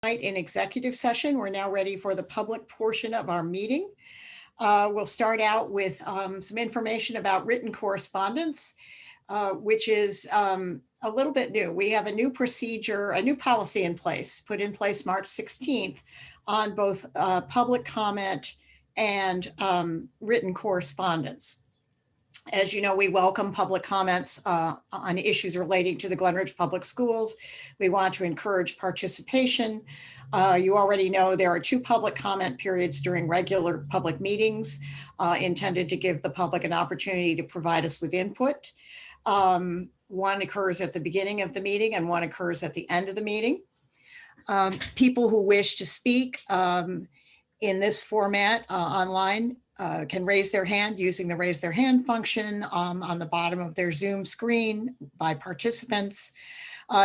In executive session. We're now ready for the public portion of our meeting. We'll start out with some information about written correspondence, which is a little bit new. We have a new procedure, a new policy in place, put in place March 16th on both public comment and written correspondence. As you know, we welcome public comments on issues relating to the Glen Ridge Public Schools. We want to encourage participation. You already know there are 2 public comment periods during regular public meetings intended to give the public an opportunity to provide us with input. One occurs at the beginning of the meeting and one occurs at the end of the meeting. People who wish to speak in this format online can raise their hand using the raise their hand function on the bottom of their Zoom screen by participants.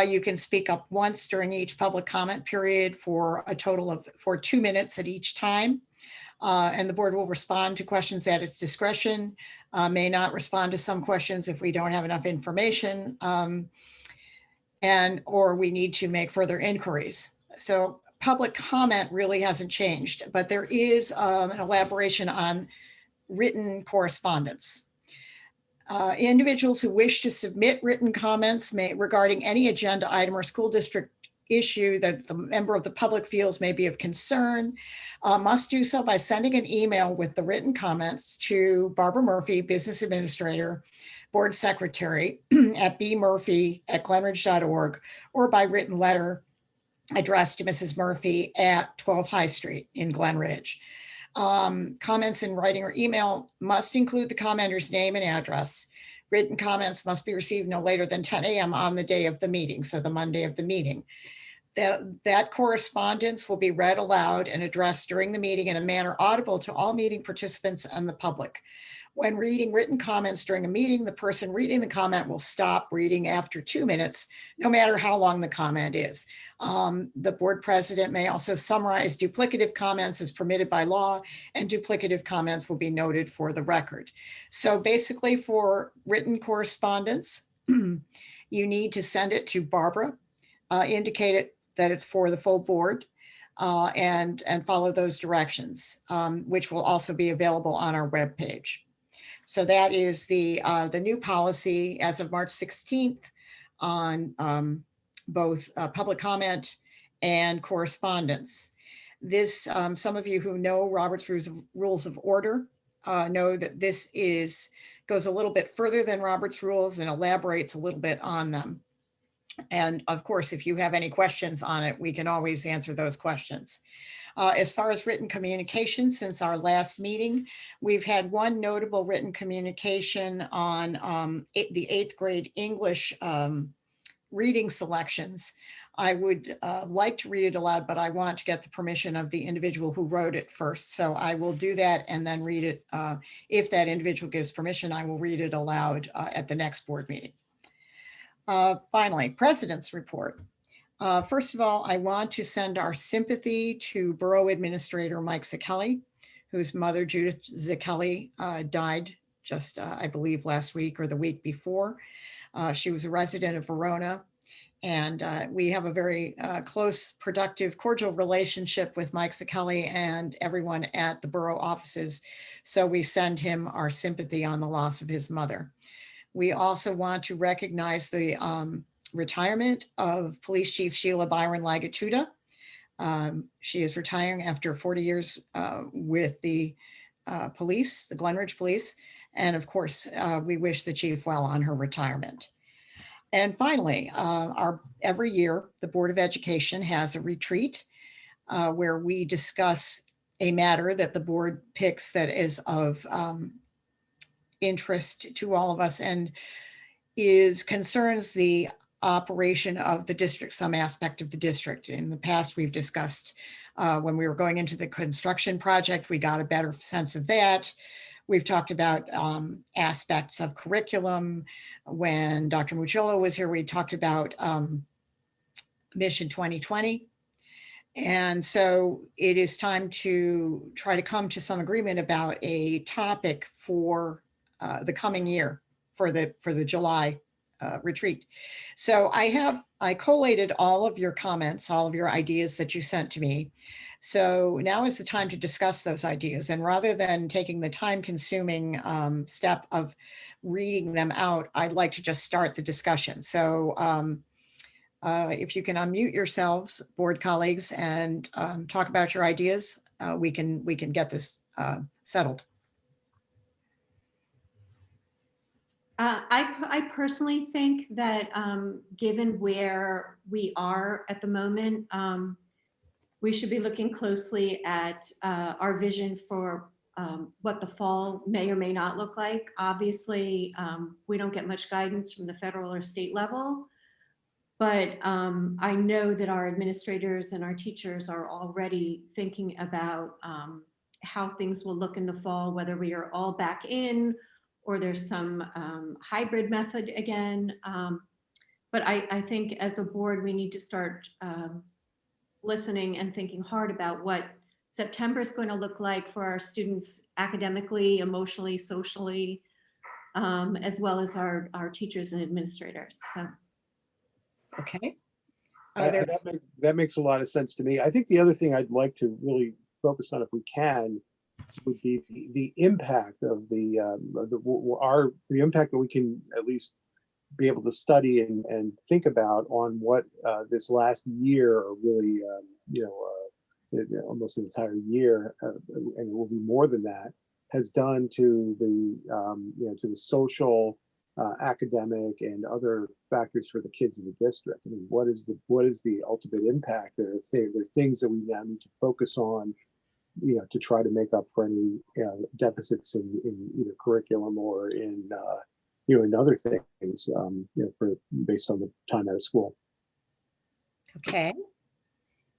You can speak up once during each public comment period for a total of 2 minutes at each time. And the board will respond to questions at its discretion, may not respond to some questions if we don't have enough information or we need to make further inquiries. So public comment really hasn't changed, but there is an elaboration on written correspondence. Individuals who wish to submit written comments regarding any agenda item or school district issue that the member of the public feels may be of concern must do so by sending an email with the written comments to Barbara Murphy, Business Administrator, Board Secretary at bmurphy@glenridge.org, or by written letter addressed to Mrs. Murphy at 12 High Street in Glen Ridge. Comments in writing or email must include the commenter's name and address. Written comments must be received no later than 10 a.m. on the day of the meeting, so the Monday of the meeting. That correspondence will be read aloud and addressed during the meeting in a manner audible to all meeting participants and the public. When reading written comments during a meeting, the person reading the comment will stop reading after 2 minutes, no matter how long the comment is. The board president may also summarize duplicative comments as permitted by law, and duplicative comments will be noted for the record. So basically, for written correspondence, you need to send it to Barbara, indicate it that it's for the full board, and follow those directions, which will also be available on our webpage. So that is the new policy as of March 16th on both public comment and correspondence. This, some of you who know Robert's Rules of Order know that this goes a little bit further than Robert's Rules and elaborates a little bit on them. And of course, if you have any questions on it, we can always answer those questions. As far as written communication, since our last meeting, we've had one notable written communication on the 8th grade English reading selections. I would like to read it aloud, but I want to get the permission of the individual who wrote it first. So I will do that and then read it. If that individual gives permission, I will read it aloud at the next board meeting. Finally, President's Report. First of all, I want to send our sympathy to Borough Administrator Mike Zacchelli, whose mother, Judith Zacchelli, died just, I believe, last week or the week before. She was a resident of Verona, and we have a very close, productive, cordial relationship with Mike Zacchelli and everyone at the borough offices. So we send him our sympathy on the loss of his mother. We also want to recognize the retirement of Police Chief Sheila Byron Lagatuda. She is retiring after 40 years with the police, the Glen Ridge Police. And of course, we wish the chief well on her retirement. And finally, every year, the Board of Education has a retreat where we discuss a matter that the board picks that is of interest to all of us and concerns the operation of the district, some aspect of the district. In the past, we've discussed when we were going into the construction project, we got a better sense of that. We've talked about aspects of curriculum. When Dr. Mucciolo was here, we talked about Mission 2020. And so it is time to try to come to some agreement about a topic for the coming year for the July retreat. So I have I collated all of your comments, all of your ideas that you sent to me. So now is the time to discuss those ideas. And rather than taking the time-consuming step of reading them out, I'd like to just start the discussion. So if you can unmute yourselves, board colleagues, and talk about your ideas, we can get this settled. I personally think that given where we are at the moment, we should be looking closely at our vision for what the fall may or may not look like. Obviously, we don't get much guidance from the federal or state level, but I know that our administrators and our teachers are already thinking about how things will look in the fall, whether we are all back in or there's some hybrid method again. But I think as a board, we need to start listening and thinking hard about what September is going to look like for our students academically, emotionally, socially, as well as our teachers and administrators. So. Okay. That makes a lot of sense to me. I think the other thing I'd like to really focus on, if we can, would be the impact of the impact that we can at least be able to study and think about on what this last year, or really almost an entire year, and it will be more than that, has done to the to the social, academic, and other factors for the kids in the district. I mean, what is the ultimate impact? There are things that we now need to focus on, to try to make up for any deficits in either curriculum or in in other things, based on the time out of school. Okay.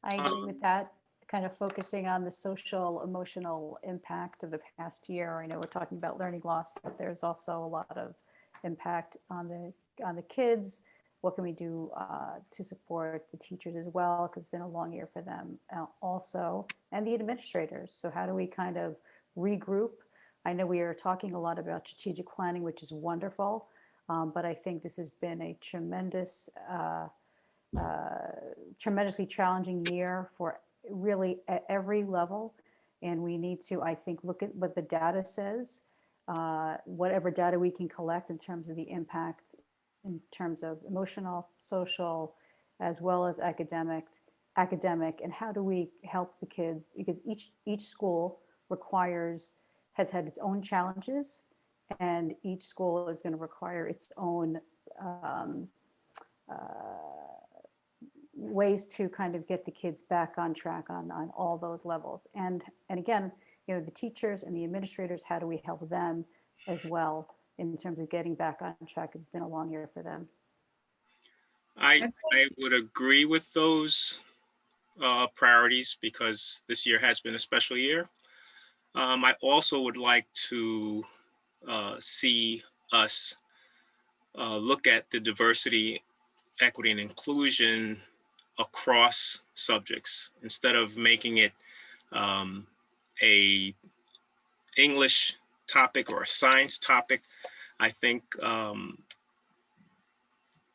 I agree with that, kind of focusing on the social, emotional impact of the past year. I know we're talking about learning loss, but there's also a lot of impact on the kids. What can we do to support the teachers as well? Because it's been a long year for them also, and the administrators. So how do we kind of regroup? I know we are talking a lot about strategic planning, which is wonderful, but I think this has been a tremendously challenging year for really at every level. And we need to, I think, look at what the data says, whatever data we can collect in terms of the impact, in terms of emotional, social, as well as academic, and how do we help the kids? Because each school has had its own challenges, and each school is going to require its own ways to kind of get the kids back on track on all those levels. And again, the teachers and the administrators, how do we help them as well in terms of getting back on track? It's been a long year for them. I would agree with those priorities, because this year has been a special year. I also would like to see us look at the diversity, equity, and inclusion across subjects, instead of making it a English topic or a science topic. I think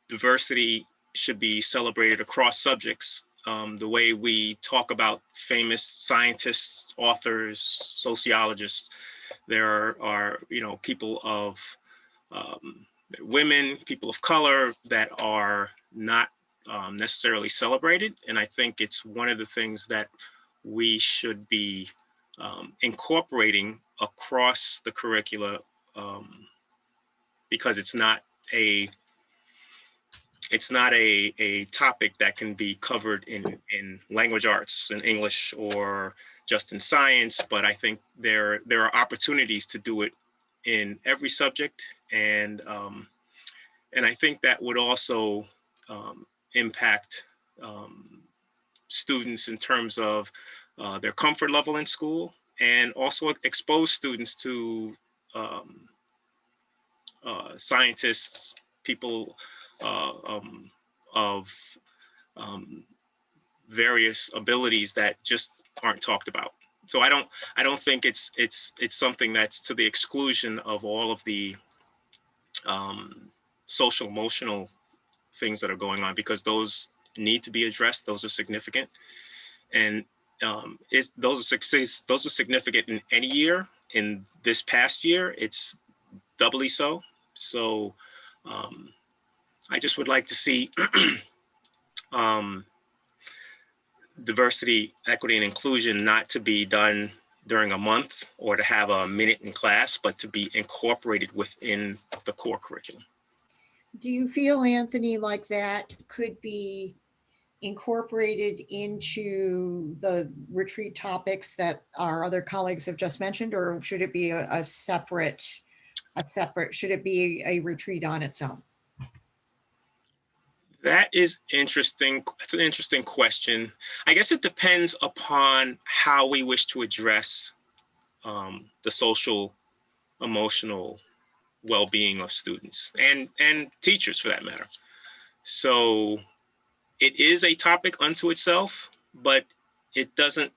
diversity should be celebrated across subjects. The way we talk about famous scientists, authors, sociologists, there are people of women, people of color that are not necessarily celebrated. And I think it's one of the things that we should be incorporating across the curricula, because it's not a topic that can be covered in language arts and English or just in science. But I think there are opportunities to do it in every subject, and I think that would also impact students in terms of their comfort level in school, and also expose students to scientists, people of various abilities that just aren't talked about. So I don't think it's something that's to the exclusion of all of the social emotional things that are going on, because those need to be addressed. Those are significant. And those are significant in any year. In this past year, it's doubly so. So I just would like to see diversity, equity, and inclusion not to be done during a month or to have a minute in class, but to be incorporated within the core curriculum. Do you feel, Anthony, like that could be incorporated into the retreat topics that our other colleagues have just mentioned, or should it be a separate, should it be a retreat on its own? That is interesting. That's an interesting question. I guess it depends upon how we wish to address the social, emotional well-being of students and teachers, for that matter. So it is a topic unto itself, but it doesn't.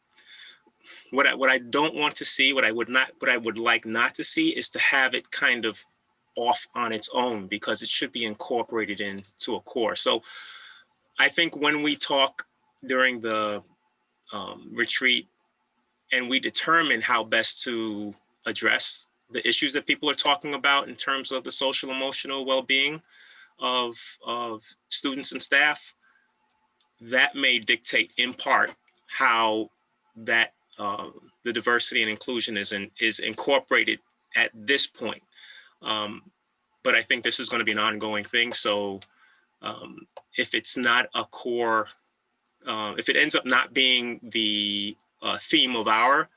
What I don't want to see, what I would like not to see, is to have it kind of off on its own, because it should be incorporated into a core. So I think when we talk during the retreat and we determine how best to address the issues that people are talking about in terms of the social emotional well-being of students and staff, that may dictate in part how that the diversity and inclusion is incorporated at this point. But I think this is going to be an ongoing thing. So if it's not a core, if it ends up not being the theme of our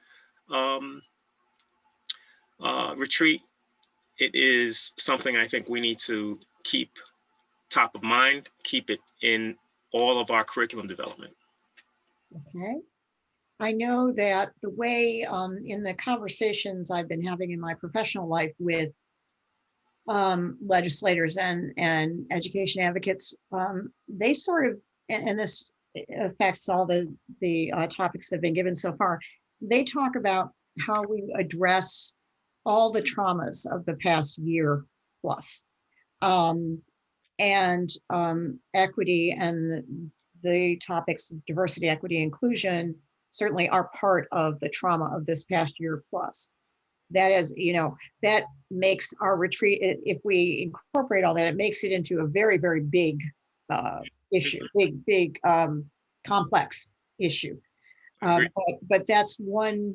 retreat, it is something I think we need to keep top of mind, keep it in all of our curriculum development. Okay. I know that the way in the conversations I've been having in my professional life with legislators and education advocates, they sort of, and this affects all the topics that have been given so far, they talk about how we address all the traumas of the past year plus, and equity and the topics of diversity, equity, inclusion certainly are part of the trauma of this past year plus. That is, that makes our retreat, if we incorporate all that, it makes it into a very, very big issue, big complex issue. But that's one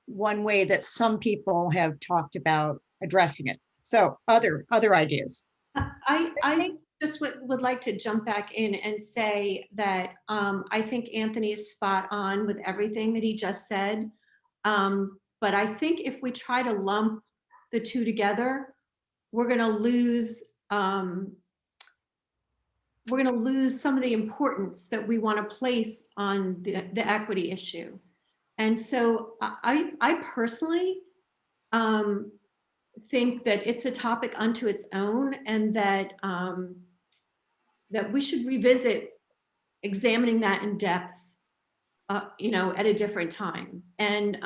way that some people have talked about addressing it. So other ideas. I just would like to jump back in and say that I think Anthony is spot on with everything that he just said. But I think if we try to lump the two together, we're going to lose some of the importance that we want to place on the equity issue. And so I personally think that it's a topic unto its own, and that that we should revisit examining that in depth, at a different time. And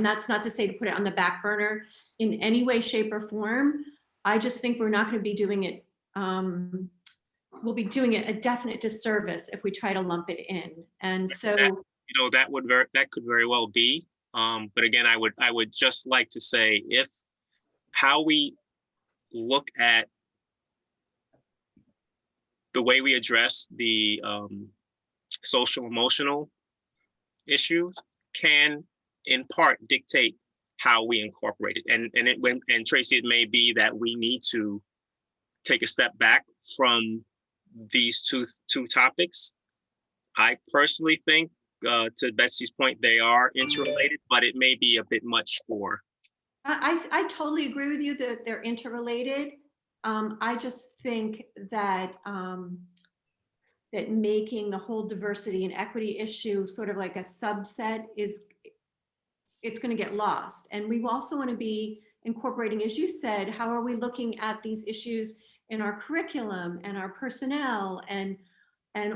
that's not to say to put it on the back burner in any way, shape, or form. I just think we're not going to be doing it. We'll be doing it a definite disservice if we try to lump it in. And so, that could very well be. But again, I would just like to say, if how we look at the way we address the social emotional issues can in part dictate how we incorporate it. And Tracy, it may be that we need to take a step back from these two topics. I personally think, to Betsy's point, they are interrelated, but it may be a bit much for. I totally agree with you that they're interrelated. I just think that that making the whole diversity and equity issue sort of like a subset it's going to get lost. And we also want to be incorporating, as you said, how are we looking at these issues in our curriculum and our personnel and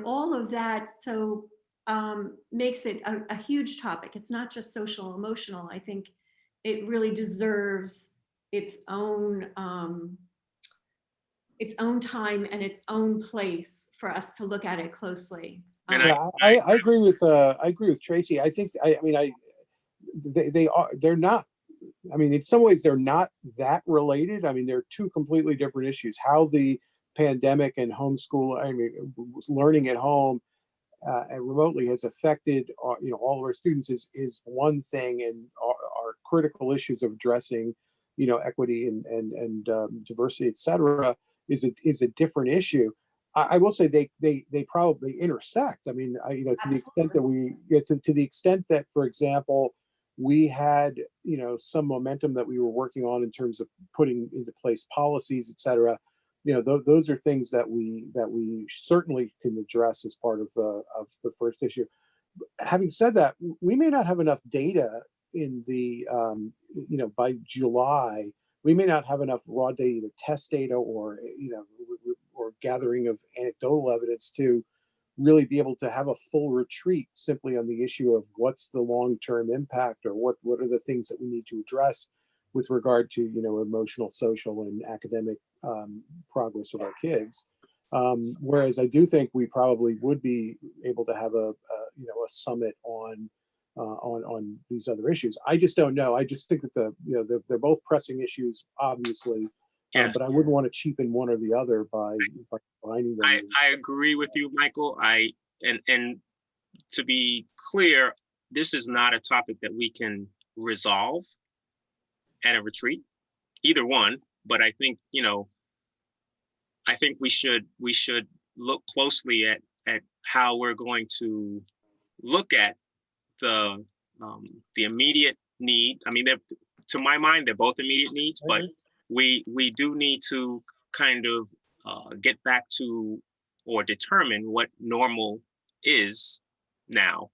all of that. So makes it a huge topic. It's not just social emotional. I think it really deserves its own its own time and its own place for us to look at it closely. And Yeah, I agree with Tracy. I think they're not, I mean, in some ways they're not that related. I mean, they're two completely different issues. How the pandemic and homeschool, I mean, learning at home and remotely has affected all of our students is one thing, and our critical issues of addressing equity and diversity, et cetera, is a different issue. I will say they probably intersect. I mean, to the extent that to the extent that, for example, we had some momentum that we were working on in terms of putting into place policies, et cetera. Those are things that we certainly can address as part of the first issue. Having said that, we may not have enough data in the by July. We may not have enough raw data, either test data or or gathering of anecdotal evidence to really be able to have a full retreat simply on the issue of what's the long-term impact, or what are the things that we need to address with regard to emotional, social, and academic progress of our kids. Whereas I do think we probably would be able to have a summit on these other issues. I just don't know. I just think that they're both pressing issues, obviously. Yes. But I wouldn't want to cheapen one or the other by combining them. I agree with you, Michael. And to be clear, this is not a topic that we can resolve at a retreat, either one. But I think we should look closely at how we're going to look at the immediate need. I mean, to my mind, they're both immediate needs, but we do need to kind of get back to or determine what normal is now.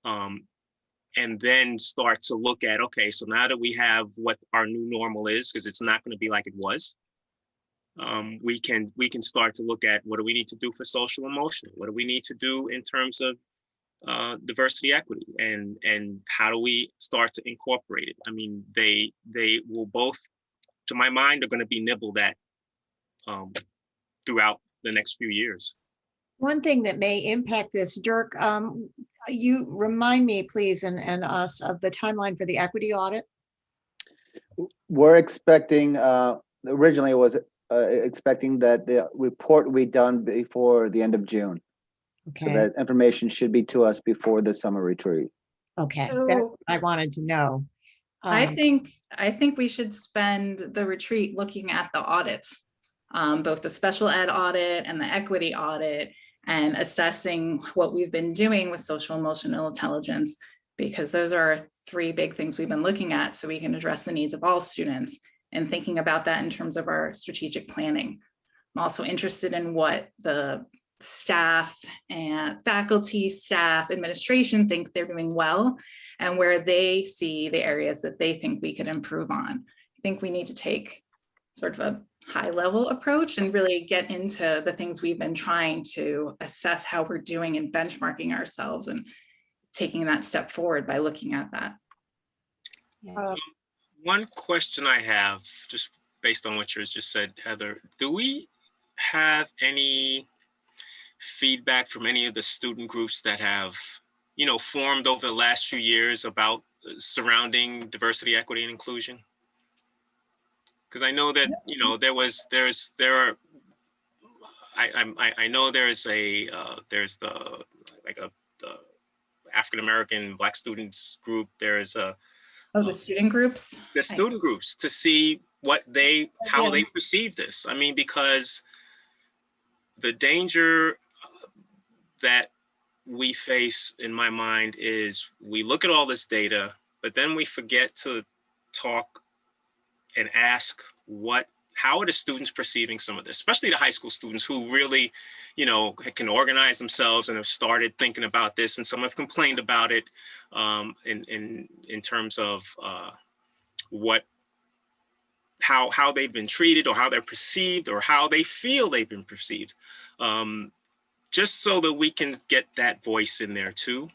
And then start to look at, okay, so now that we have what our new normal is, because it's not going to be like it was, we can start to look at what do we need to do for social emotional, what do we need to do in terms of diversity, equity, and how do we start to incorporate it? I mean, they will both, to my mind, are going to be nibbled at throughout the next few years. One thing that may impact this, Dirk, you remind me, please, and us of the timeline for the equity audit. We're expecting, originally it was expecting that the report will be done before the end of June. Okay. So that information should be to us before the summer retreat. Okay, So- that's what I wanted to know. I think we should spend the retreat looking at the audits, both the special ed audit and the equity audit, and assessing what we've been doing with social emotional intelligence, because those are three big things we've been looking at, so we can address the needs of all students, and thinking about that in terms of our strategic planning. I'm also interested in what the staff and faculty, staff, administration think they're doing well, and where they see the areas that they think we could improve on. I think we need to take sort of a high level approach and really get into the things we've been trying to assess how we're doing and benchmarking ourselves, and taking that step forward by looking at that. One question I have, just based on what you just said, Heather, do we have any feedback from any of the student groups that have formed over the last few years about surrounding diversity, equity, and inclusion? Because I know that I know there's the African American Black students group. There's The student groups. The student groups, to see how they perceive this. I mean, because the danger that we face, in my mind, is we look at all this data, but then we forget to talk and ask how are the students perceiving some of this, especially the high school students who really, can organize themselves and have started thinking about this, and some have complained about it in terms of how they've been treated, or how they're perceived, or how they feel they've been perceived. Just so that we can get that voice in there too.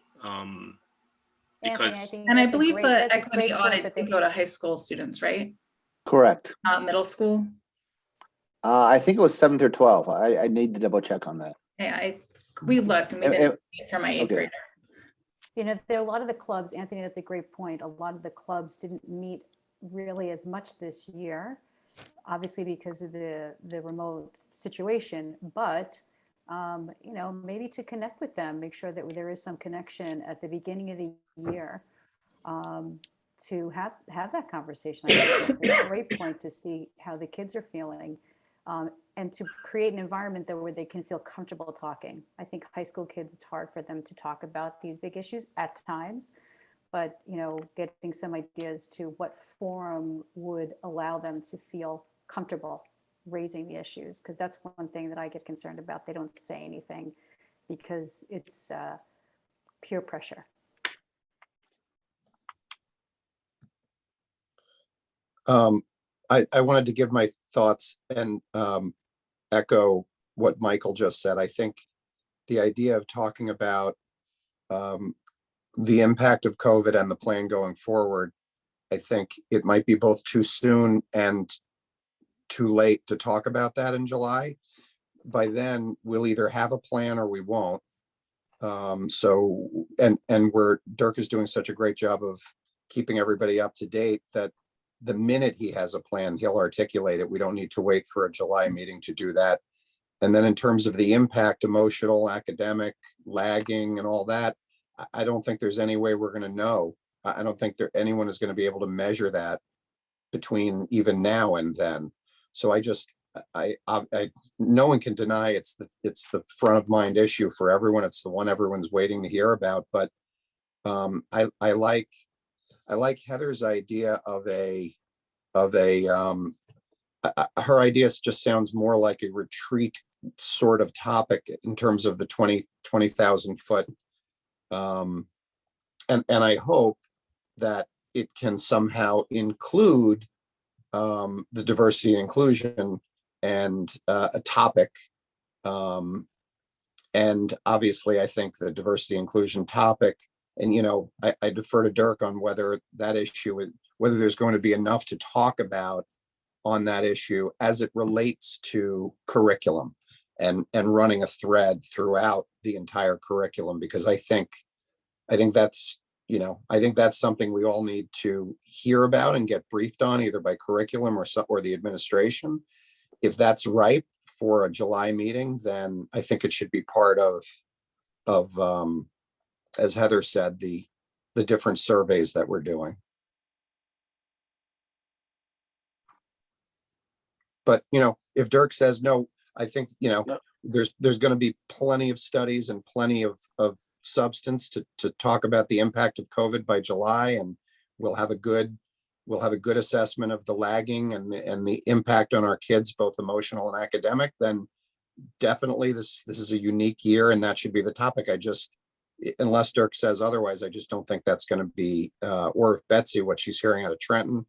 Because I believe the equity audit can go to high school students, right? Correct. Not middle school. I think it was 7 through 12. I need to double check on that. Yeah, we looked and we Eh, didn't see it for my eighth okay. grader. You know, there are a lot of the clubs, Anthony, that's a great point. A lot of the clubs didn't meet really as much this year, obviously because of the remote situation, but you know, maybe to connect with them, make sure that there is some connection at the beginning of the year, to have that conversation. I think that's a great point, to see how the kids are feeling, and to create an environment there where they can feel comfortable talking. I think high school kids, it's hard for them to talk about these big issues at times, but you know, getting some ideas to what forum would allow them to feel comfortable raising the issues, because that's one thing that I get concerned about. They don't say anything because it's peer pressure. I wanted to give my thoughts and echo what Michael just said. I think the idea of talking about the impact of COVID and the plan going forward, I think it might be both too soon and too late to talk about that in July. By then, we'll either have a plan or we won't. So, and Dirk is doing such a great job of keeping everybody up to date that the minute he has a plan, he'll articulate it. We don't need to wait for a July meeting to do that. And then in terms of the impact, emotional, academic, lagging and all that, I don't think there's any way we're going to know. I don't think anyone is going to be able to measure that between even now and then. So I no one can deny it's the front of mind issue for everyone. It's the one everyone's waiting to hear about. But I like Heather's idea of her idea just sounds more like a retreat sort of topic in terms of the 20,000 foot. And I hope that it can somehow include the diversity and inclusion and a topic. And obviously, I think the diversity inclusion topic, and you know, I defer to Dirk on whether that issue, whether there's going to be enough to talk about on that issue as it relates to curriculum and running a thread throughout the entire curriculum, because I think that's, you know, I think that's something we all need to hear about and get briefed on, either by curriculum or the administration. If that's ripe for a July meeting, then I think it should be part of as Heather said, the different surveys that we're doing. But you know, if Dirk says no, I think, you know, there's going to be plenty of studies and plenty of substance to talk about the impact of COVID by July, and we'll have a good assessment of the lagging and the impact on our kids, both emotional and academic. Then definitely this is a unique year, and that should be the topic. Unless Dirk says otherwise, I just don't think that's going to be, or if Betsy, what she's hearing out of Trenton,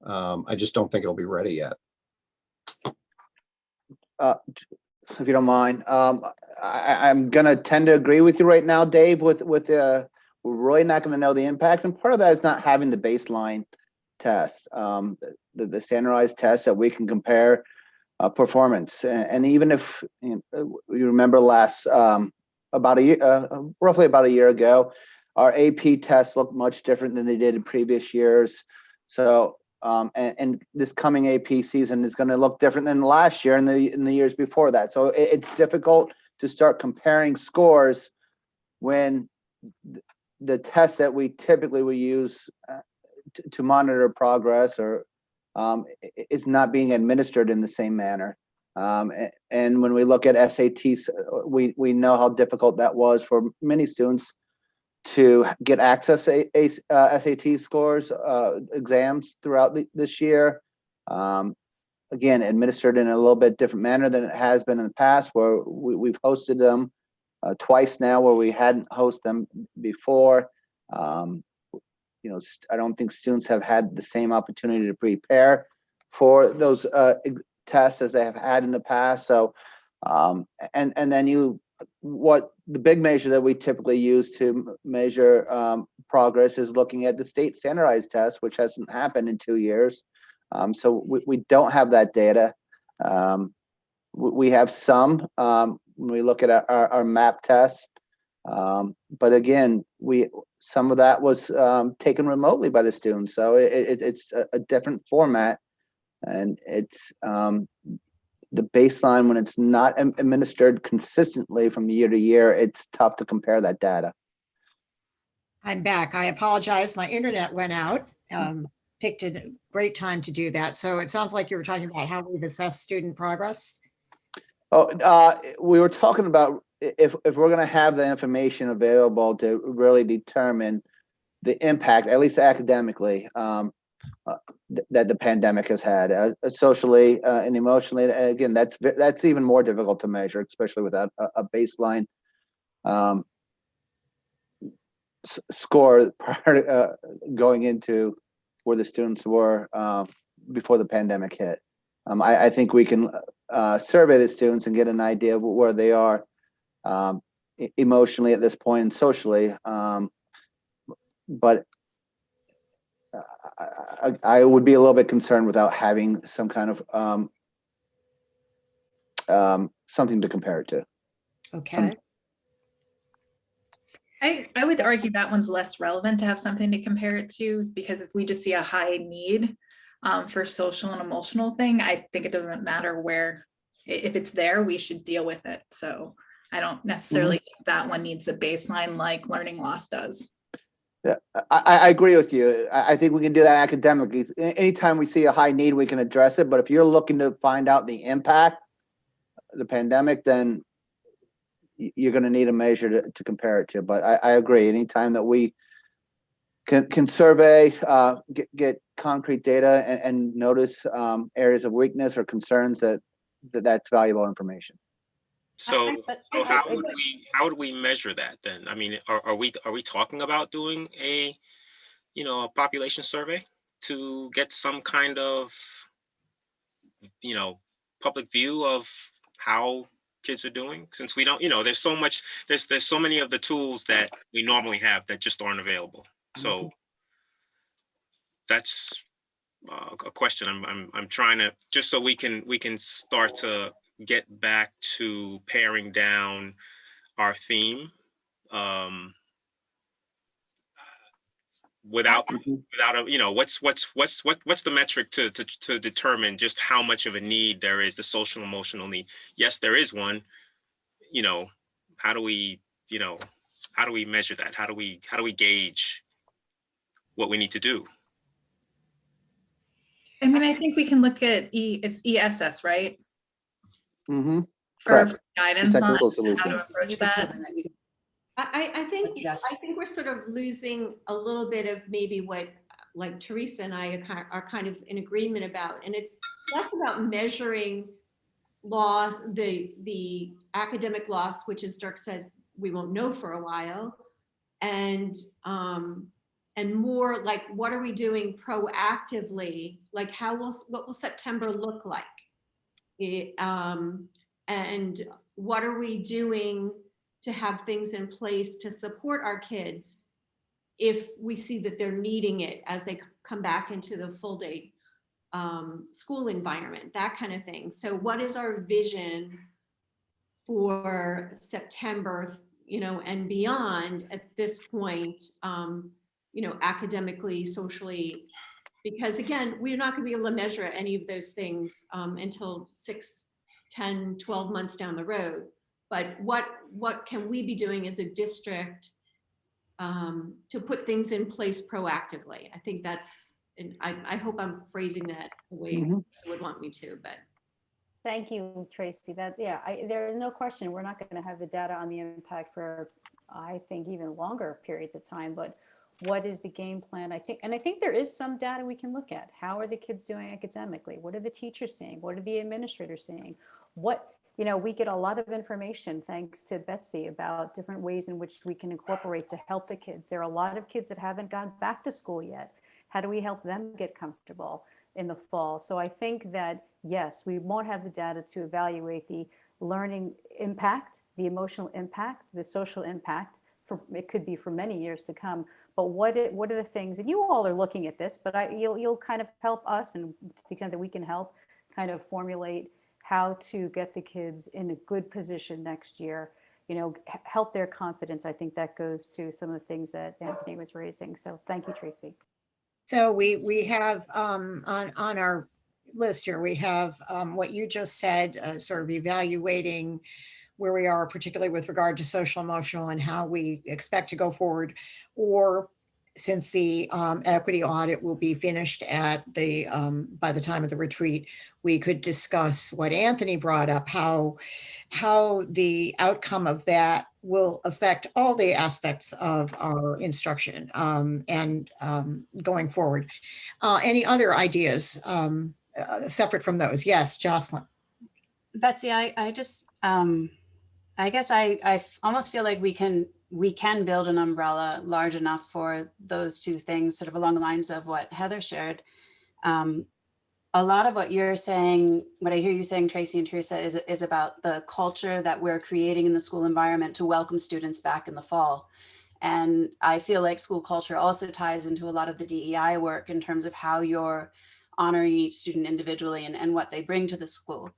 I just don't think it'll be ready yet. If you don't mind, I'm gonna tend to agree with you right now, Dave. We're really not going to know the impact, and part of that is not having the baseline tests, the standardized tests that we can compare performance. And even if you remember roughly about a year ago, our AP tests looked much different than they did in previous years. So and this coming AP season is going to look different than last year and in the years before that. So it's difficult to start comparing scores when the tests that we typically would use to monitor progress or is not being administered in the same manner. And when we look at SATs, we know how difficult that was for many students to get access to SAT scores, exams throughout this year. Again, administered in a little bit different manner than it has been in the past, where we've hosted them twice now, where we hadn't hosted them before. You know, I don't think students have had the same opportunity to prepare for those tests as they have had in the past. So, and then what the big measure that we typically use to measure progress is looking at the state standardized test, which hasn't happened in 2 years. So we don't have that data. We have some, when we look at our MAP test. But again, some of that was taken remotely by the students. So it's a different format, and it's the baseline when it's not administered consistently from year to year, it's tough to compare that data. I'm back. I apologize. My internet went out. Picked a great time to do that. So it sounds like you were talking about how we've assessed student progress. Oh, we were talking about if we're going to have the information available to really determine the impact, at least academically, that the pandemic has had, socially and emotionally. Again, that's even more difficult to measure, especially without a baseline score prior going into where the students were before the pandemic hit. I think we can survey the students and get an idea of where they are emotionally at this point and socially. But I would be a little bit concerned without having some kind of something to compare it to. Okay. I would argue that one's less relevant to have something to compare it to, because if we just see a high need for social and emotional thing, I think it doesn't matter where, if it's there, we should deal with it. So I don't necessarily think that one needs a baseline like learning loss does. Yeah, I agree with you. I think we can do that academically. Anytime we see a high need, we can address it. But if you're looking to find out the impact of the pandemic, then you're going to need a measure to compare it to. But I agree. Anytime that we can survey, get concrete data and notice areas of weakness or concerns, that's valuable information. So how would we measure that then? I mean, are we talking about doing a population survey to get some kind of public view of how kids are doing, since we don't, there's so much, there's so many of the tools that we normally have that just aren't available. So that's a question I'm trying to, just so we can start to get back to paring down our theme without a, what's the metric to determine just how much of a need there is, the social emotional need. Yes, there is one. How do we measure that? How do we gauge what we need to do? I mean, I think we can look at it's ESS, right? Mm-hmm. For guidance on Technical how solution. to approach that. I think we're sort of losing a little bit of maybe what like Teresa and I are kind of in agreement about, and it's less about measuring loss, the academic loss, which, as Dirk said, we won't know for a while, and more like, what are we doing proactively? Like, what will September look like? And what are we doing to have things in place to support our kids if we see that they're needing it as they come back into the full day school environment, that kind of thing. So what is our vision for September, and beyond at this point, academically, socially, because again, we're not going to be able to measure any of those things until 6, 10, 12 months down the road. But what can we be doing as a district to put things in place proactively? I think that's, and I hope I'm phrasing that the way you would want me to, but. Thank you, Tracy. There's no question we're not going to have the data on the impact for, I think, even longer periods of time. But what is the game plan? I think there is some data we can look at. How are the kids doing academically? What are the teachers saying? What are the administrators saying? We get a lot of information, thanks to Betsy, about different ways in which we can incorporate to help the kids. There are a lot of kids that haven't gone back to school yet. How do we help them get comfortable in the fall? So I think that, yes, we won't have the data to evaluate the learning impact, the emotional impact, the social impact. It could be for many years to come. But what are the things, and you all are looking at this, but you'll kind of help us, and to the extent that we can help, kind of formulate how to get the kids in a good position next year, help their confidence. I think that goes to some of the things that Anthony was raising. So thank you, Tracy. So we have on our list here, we have what you just said, sort of evaluating where we are, particularly with regard to social emotional and how we expect to go forward. Or since the equity audit will be finished at the by the time of the retreat, we could discuss what Anthony brought up, how the outcome of that will affect all the aspects of our instruction and going forward. Any other ideas separate from those? Yes, Jocelyn. Betsy, I just, I guess I almost feel like we can build an umbrella large enough for those two things, sort of along the lines of what Heather shared. A lot of what you're saying, what I hear you saying, Tracy and Teresa, is about the culture that we're creating in the school environment to welcome students back in the fall. And I feel like school culture also ties into a lot of the DEI work in terms of how you're honoring each student individually and what they bring to the school.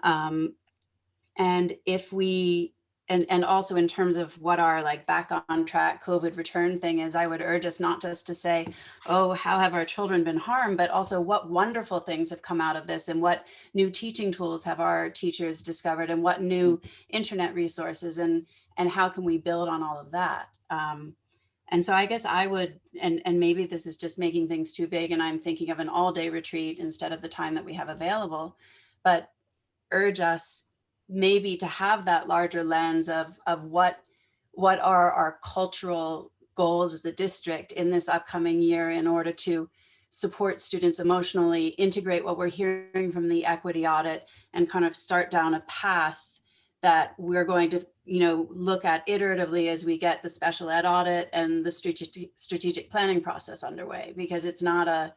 And if we, and also in terms of what our like back on track COVID return thing is, I would urge us not just to say, oh, how have our children been harmed, but also what wonderful things have come out of this and what new teaching tools have our teachers discovered and what new internet resources and how can we build on all of that. And so I guess I would, and maybe this is just making things too big and I'm thinking of an all-day retreat instead of the time that we have available, but urge us maybe to have that larger lens of what are our cultural goals as a district in this upcoming year in order to support students emotionally, integrate what we're hearing from the equity audit, and kind of start down a path that we're going to look at iteratively as we get the special ed audit and the strategic planning process underway, because it's not a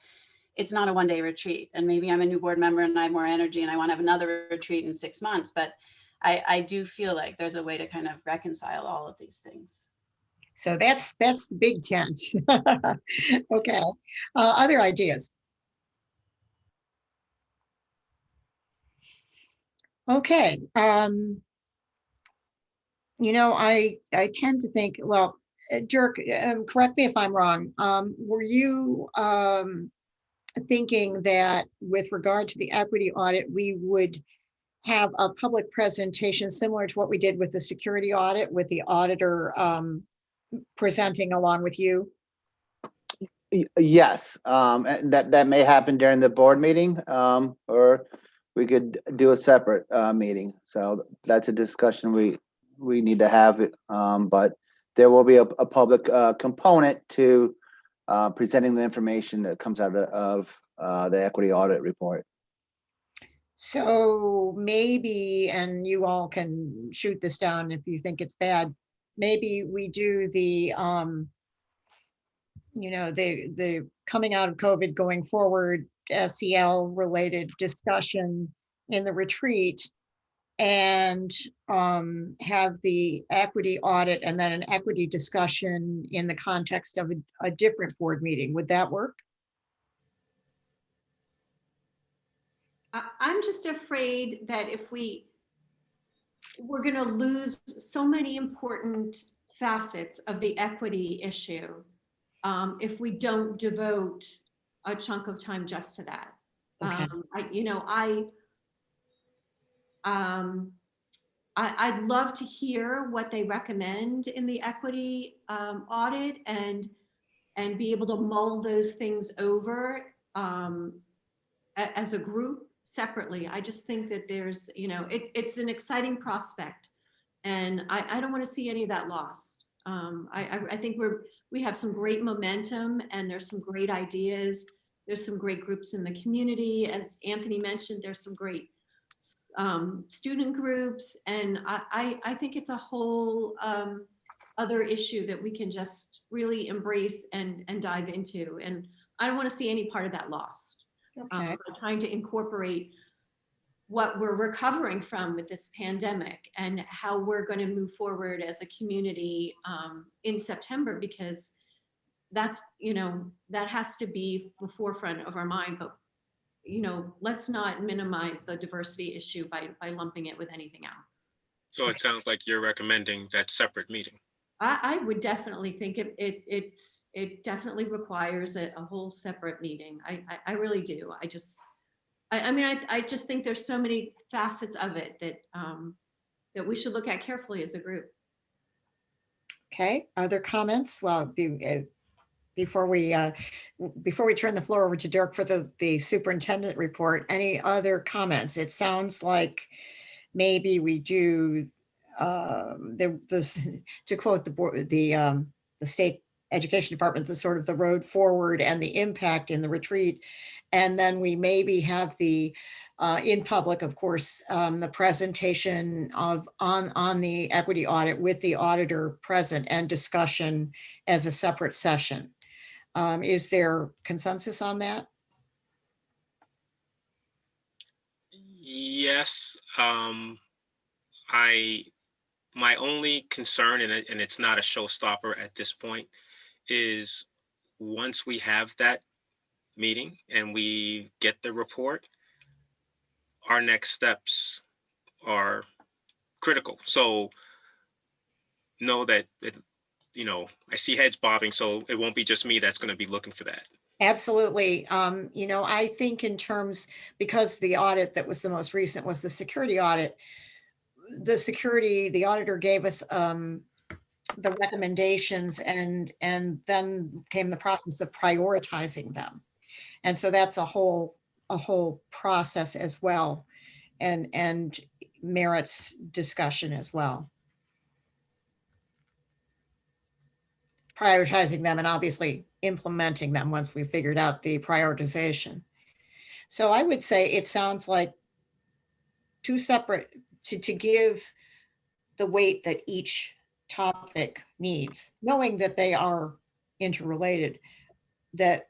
one-day retreat. And maybe I'm a new board member and I have more energy and I want to have another retreat in 6 months, but I do feel like there's a way to kind of reconcile all of these things. So that's the big tent. Okay. Other ideas? Okay. I tend to think, well, Dirk, correct me if I'm wrong. Were you thinking that with regard to the equity audit, we would have a public presentation similar to what we did with the security audit, with the auditor presenting along with you? Yes, and that may happen during the board meeting, or we could do a separate meeting. So that's a discussion we need to have, but there will be a public component to presenting the information that comes out of the equity audit report. So maybe, and you all can shoot this down if you think it's bad, maybe we do the coming out of COVID going forward SEL related discussion in the retreat, and have the equity audit and then an equity discussion in the context of a different board meeting. Would that work? I'm just afraid that if we're going to lose so many important facets of the equity issue if we don't devote a chunk of time just to that. Okay. I'd love to hear what they recommend in the equity audit and be able to mull those things over as a group separately. I just think that there's, it's an exciting prospect, and I don't want to see any of that lost. I think we have some great momentum, and there's some great ideas. There's some great groups in the community. As Anthony mentioned, there's some great student groups, and I think it's a whole other issue that we can just really embrace and dive into. And I don't want to see any part of that lost. Okay. Trying to incorporate what we're recovering from with this pandemic and how we're going to move forward as a community in September, because that's, that has to be the forefront of our mind. But let's not minimize the diversity issue by lumping it with anything else. So it sounds like you're recommending that separate meeting. I would definitely think it definitely requires a whole separate meeting. I really do. I mean, I just think there's so many facets of it that we should look at carefully as a group. Okay, other comments? Well, before we turn the floor over to Dirk for the superintendent report, any other comments? It sounds like maybe we do to quote the board, the state education department, the sort of the road forward and the impact in the retreat, and then we maybe have the in public, of course, the presentation on the equity audit with the auditor present and discussion as a separate session. Is there consensus on that? Yes. My only concern, and it's not a showstopper at this point, is once we have that meeting and we get the report, our next steps are critical. So know that, I see heads bobbing, so it won't be just me that's going to be looking for that. Absolutely. I think in terms, because the audit that was the most recent was the security audit, the auditor gave us the recommendations and then came the process of prioritizing them. And so that's a whole process as well, and merits discussion as well. Prioritizing them and obviously implementing them once we figured out the prioritization. So I would say it sounds like two separate, to give the weight that each topic needs, knowing that they are interrelated, that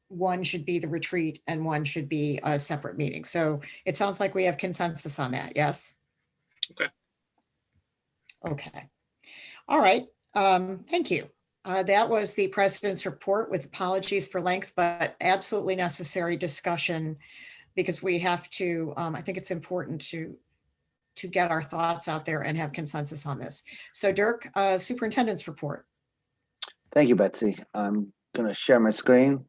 one should be the retreat and one should be a separate meeting. So it sounds like we have consensus on that. Yes. Okay. Okay. All right. Thank you. That was the president's report, with apologies for length, but absolutely necessary discussion, because we have to, I think it's important to get our thoughts out there and have consensus on this. So Dirk, superintendent's report. Thank you, Betsy. I'm going to share my screen.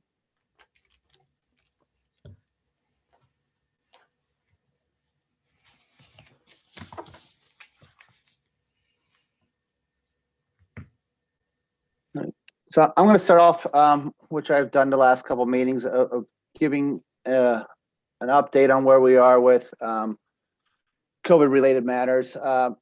So I'm going to start off, which I've done the last couple of meetings, of giving an update on where we are with COVID-related matters. The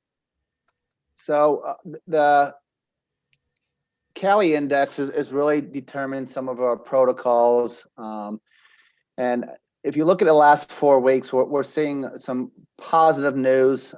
Cali index is really determining some of our protocols. And if you look at the last 4 weeks, we're seeing some positive news.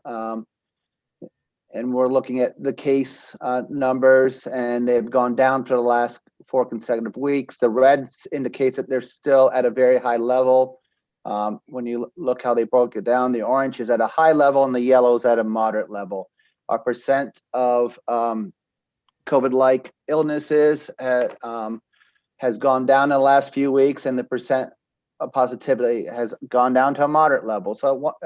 And we're looking at the case numbers, and they've gone down for the last 4 consecutive weeks. The red indicates that they're still at a very high level. When you look how they broke it down, the orange is at a high level and the yellow is at a moderate level. Our percent of COVID-like illnesses has gone down in the last few weeks, and the percent of positivity has gone down to a moderate level. So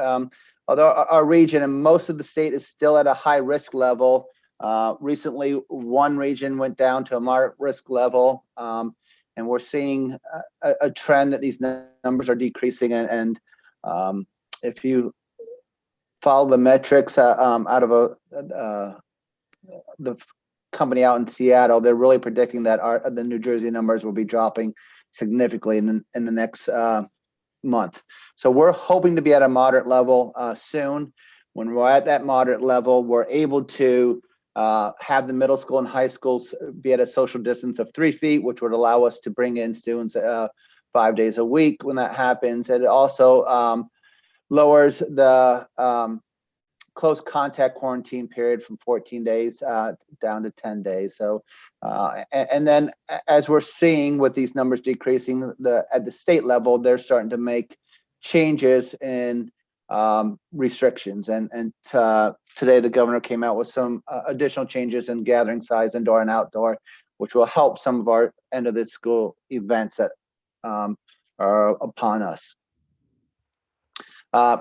although our region and most of the state is still at a high risk level, recently one region went down to a moderate risk level, and we're seeing a trend that these numbers are decreasing. And if you follow the metrics out of the company out in Seattle, they're really predicting that the New Jersey numbers will be dropping significantly in the next month. So we're hoping to be at a moderate level soon. When we're at that moderate level, we're able to have the middle school and high schools be at a social distance of 3 feet, which would allow us to bring in students 5 days a week. When that happens, it also lowers the close contact quarantine period from 14 days down to 10 days. So, and then as we're seeing with these numbers decreasing, at the state level, they're starting to make changes in restrictions. And today the governor came out with some additional changes in gathering size, indoor and outdoor, which will help some of our end of the school events that are upon us.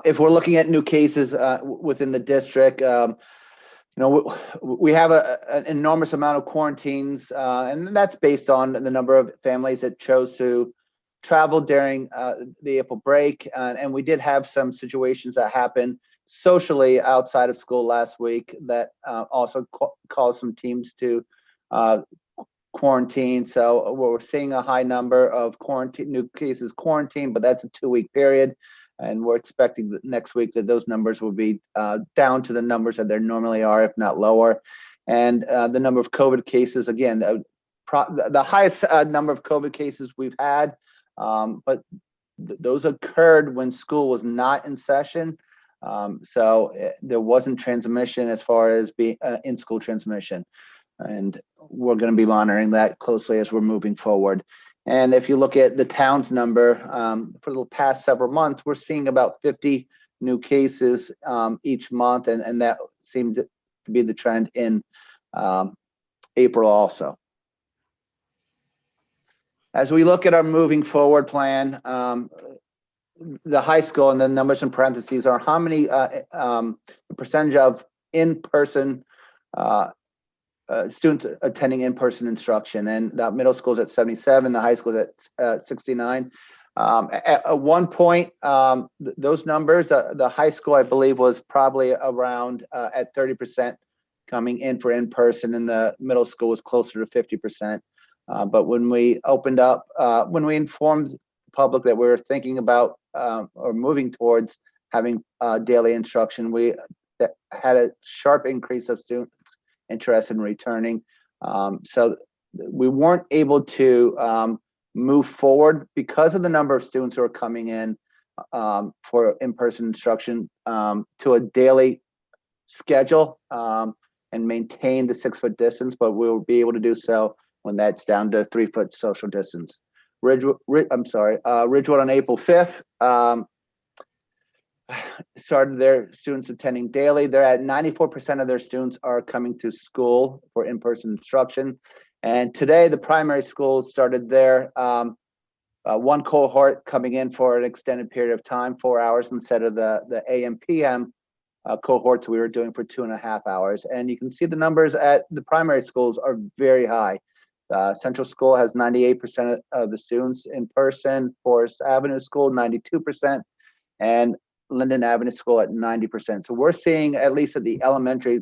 If we're looking at new cases within the district, we have an enormous amount of quarantines, and that's based on the number of families that chose to travel during the April break. And we did have some situations that happened socially outside of school last week that also caused some teams to quarantine. So we're seeing a high number of new cases quarantined, but that's a 2-week period. And we're expecting that next week that those numbers will be down to the numbers that they normally are, if not lower. And the number of COVID cases, again, the highest number of COVID cases we've had, but those occurred when school was not in session. So there wasn't transmission as far as being in-school transmission. And we're going to be monitoring that closely as we're moving forward. And if you look at the town's number, for the past several months, we're seeing about 50 new cases each month, and that seemed to be the trend in April also. As we look at our moving forward plan, the high school, and the numbers in parentheses are how many percentage of in-person students attending in-person instruction, and the middle school is at 77, the high school is at 69. At one point, those numbers, the high school, I believe, was probably around at 30% coming in for in-person, and the middle school was closer to 50%. But when we opened up, when we informed the public that we were thinking about or moving towards having daily instruction, we had a sharp increase of students interested in returning. So we weren't able to move forward because of the number of students who are coming in for in-person instruction to a daily schedule and maintain the 6-foot distance, but we'll be able to do so when that's down to 3-foot social distance. Ridgewood on April 5th started their students attending daily. They're at 94% of their students are coming to school for in-person instruction. And today the primary schools started their one cohort coming in for an extended period of time, 4 hours instead of the AM PM cohorts we were doing for 2.5 hours. And you can see the numbers at the primary schools are very high. Central School has 98% of the students in person, Forest Avenue School 92%, and Linden Avenue School at 90%. So we're seeing, at least at the elementary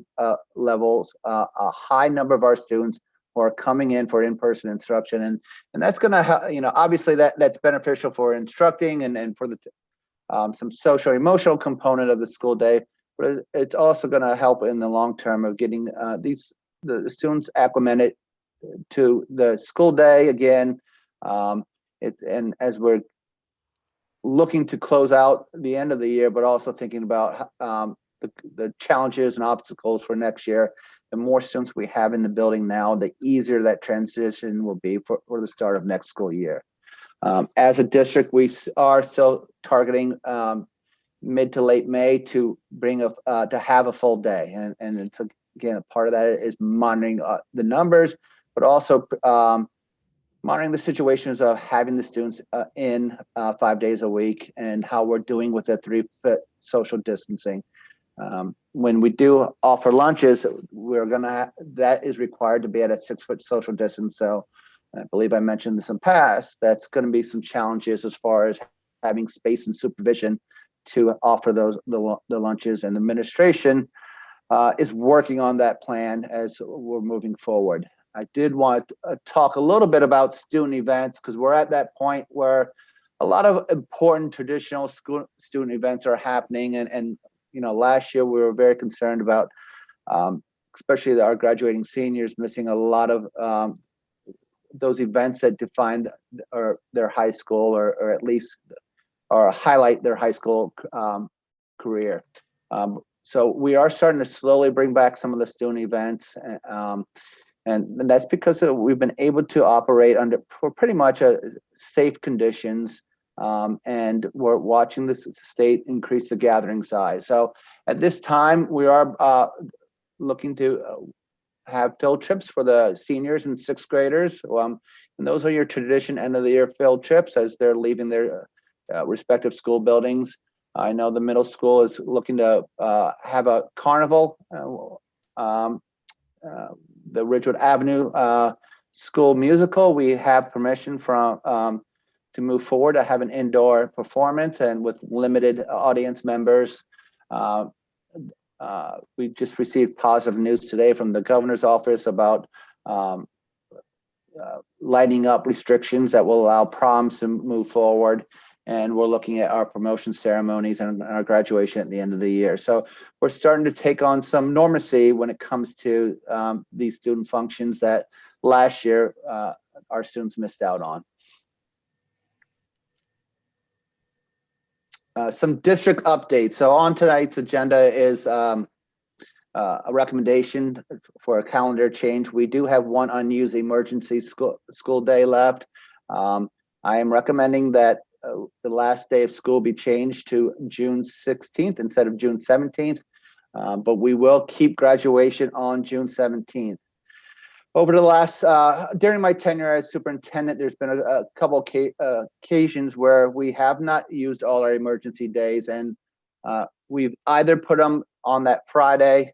levels, a high number of our students who are coming in for in-person instruction, and that's going to, obviously that's beneficial for instructing and for the some social emotional component of the school day, but it's also going to help in the long term of getting the students acclimated to the school day again. And as we're looking to close out the end of the year, but also thinking about the challenges and obstacles for next year, the more students we have in the building now, the easier that transition will be for the start of next school year. As a district, we are still targeting mid to late May to bring to have a full day, and it's again a part of that is monitoring the numbers, but also monitoring the situations of having the students in 5 days a week and how we're doing with the 3-foot social distancing. When we do offer lunches, that is required to be at a 6-foot social distance. So I believe I mentioned this in past, that's going to be some challenges as far as having space and supervision to offer the lunches, and the administration is working on that plan as we're moving forward. I did want to talk a little bit about student events, because we're at that point where a lot of important traditional student events are happening. And last year we were very concerned about, especially our graduating seniors, missing a lot of those events that define their high school, or at least highlight their high school career. So we are starting to slowly bring back some of the student events. And that's because we've been able to operate for pretty much safe conditions, and we're watching the state increase the gathering size. So at this time, we are looking to have field trips for the seniors and 6th graders. And those are your tradition end of the year field trips as they're leaving their respective school buildings. I know the middle school is looking to have a carnival. The Ridgewood Avenue School Musical. We have permission from to move forward to have an indoor performance and with limited audience members. We just received positive news today from the governor's office about lighting up restrictions that will allow proms to move forward. And we're looking at our promotion ceremonies and our graduation at the end of the year. So we're starting to take on some normalcy when it comes to these student functions that last year our students missed out on. Some district updates. So on tonight's agenda is a recommendation for a calendar change. We do have one unused emergency school day left. I am recommending that the last day of school be changed to June 16th instead of June 17th, but we will keep graduation on June 17th. Over the last, during my tenure as superintendent, there's been a couple occasions where we have not used all our emergency days, and we've either put them on that Friday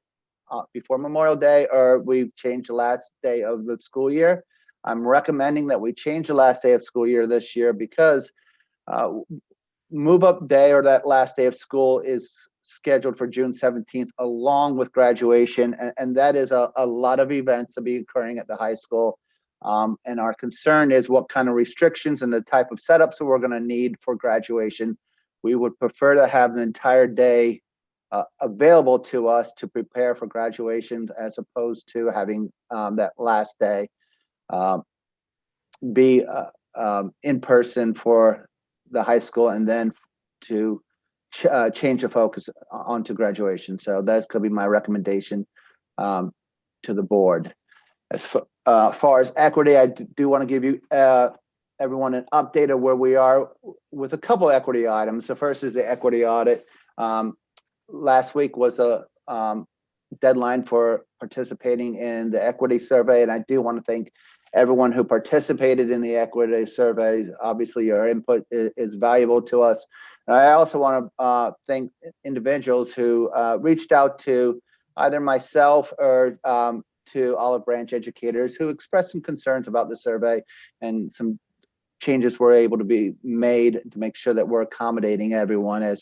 before Memorial Day, or we've changed the last day of the school year. I'm recommending that we change the last day of school year this year because move up day, or that last day of school, is scheduled for June 17th along with graduation, and that is a lot of events to be occurring at the high school, and our concern is what kind of restrictions and the type of setups that we're going to need for graduation. We would prefer to have the entire day available to us to prepare for graduation, as opposed to having that last day be in person for the high school, and then to change the focus onto graduation. So that's going to be my recommendation to the board. As far as equity, I do want to give you everyone an update of where we are with a couple equity items. The first is the equity audit. Last week was a deadline for participating in the equity survey, and I do want to thank everyone who participated in the equity survey. Obviously, your input is valuable to us. And I also want to thank individuals who reached out to either myself or to Olive Branch educators who expressed some concerns about the survey, and some changes were able to be made to make sure that we're accommodating everyone as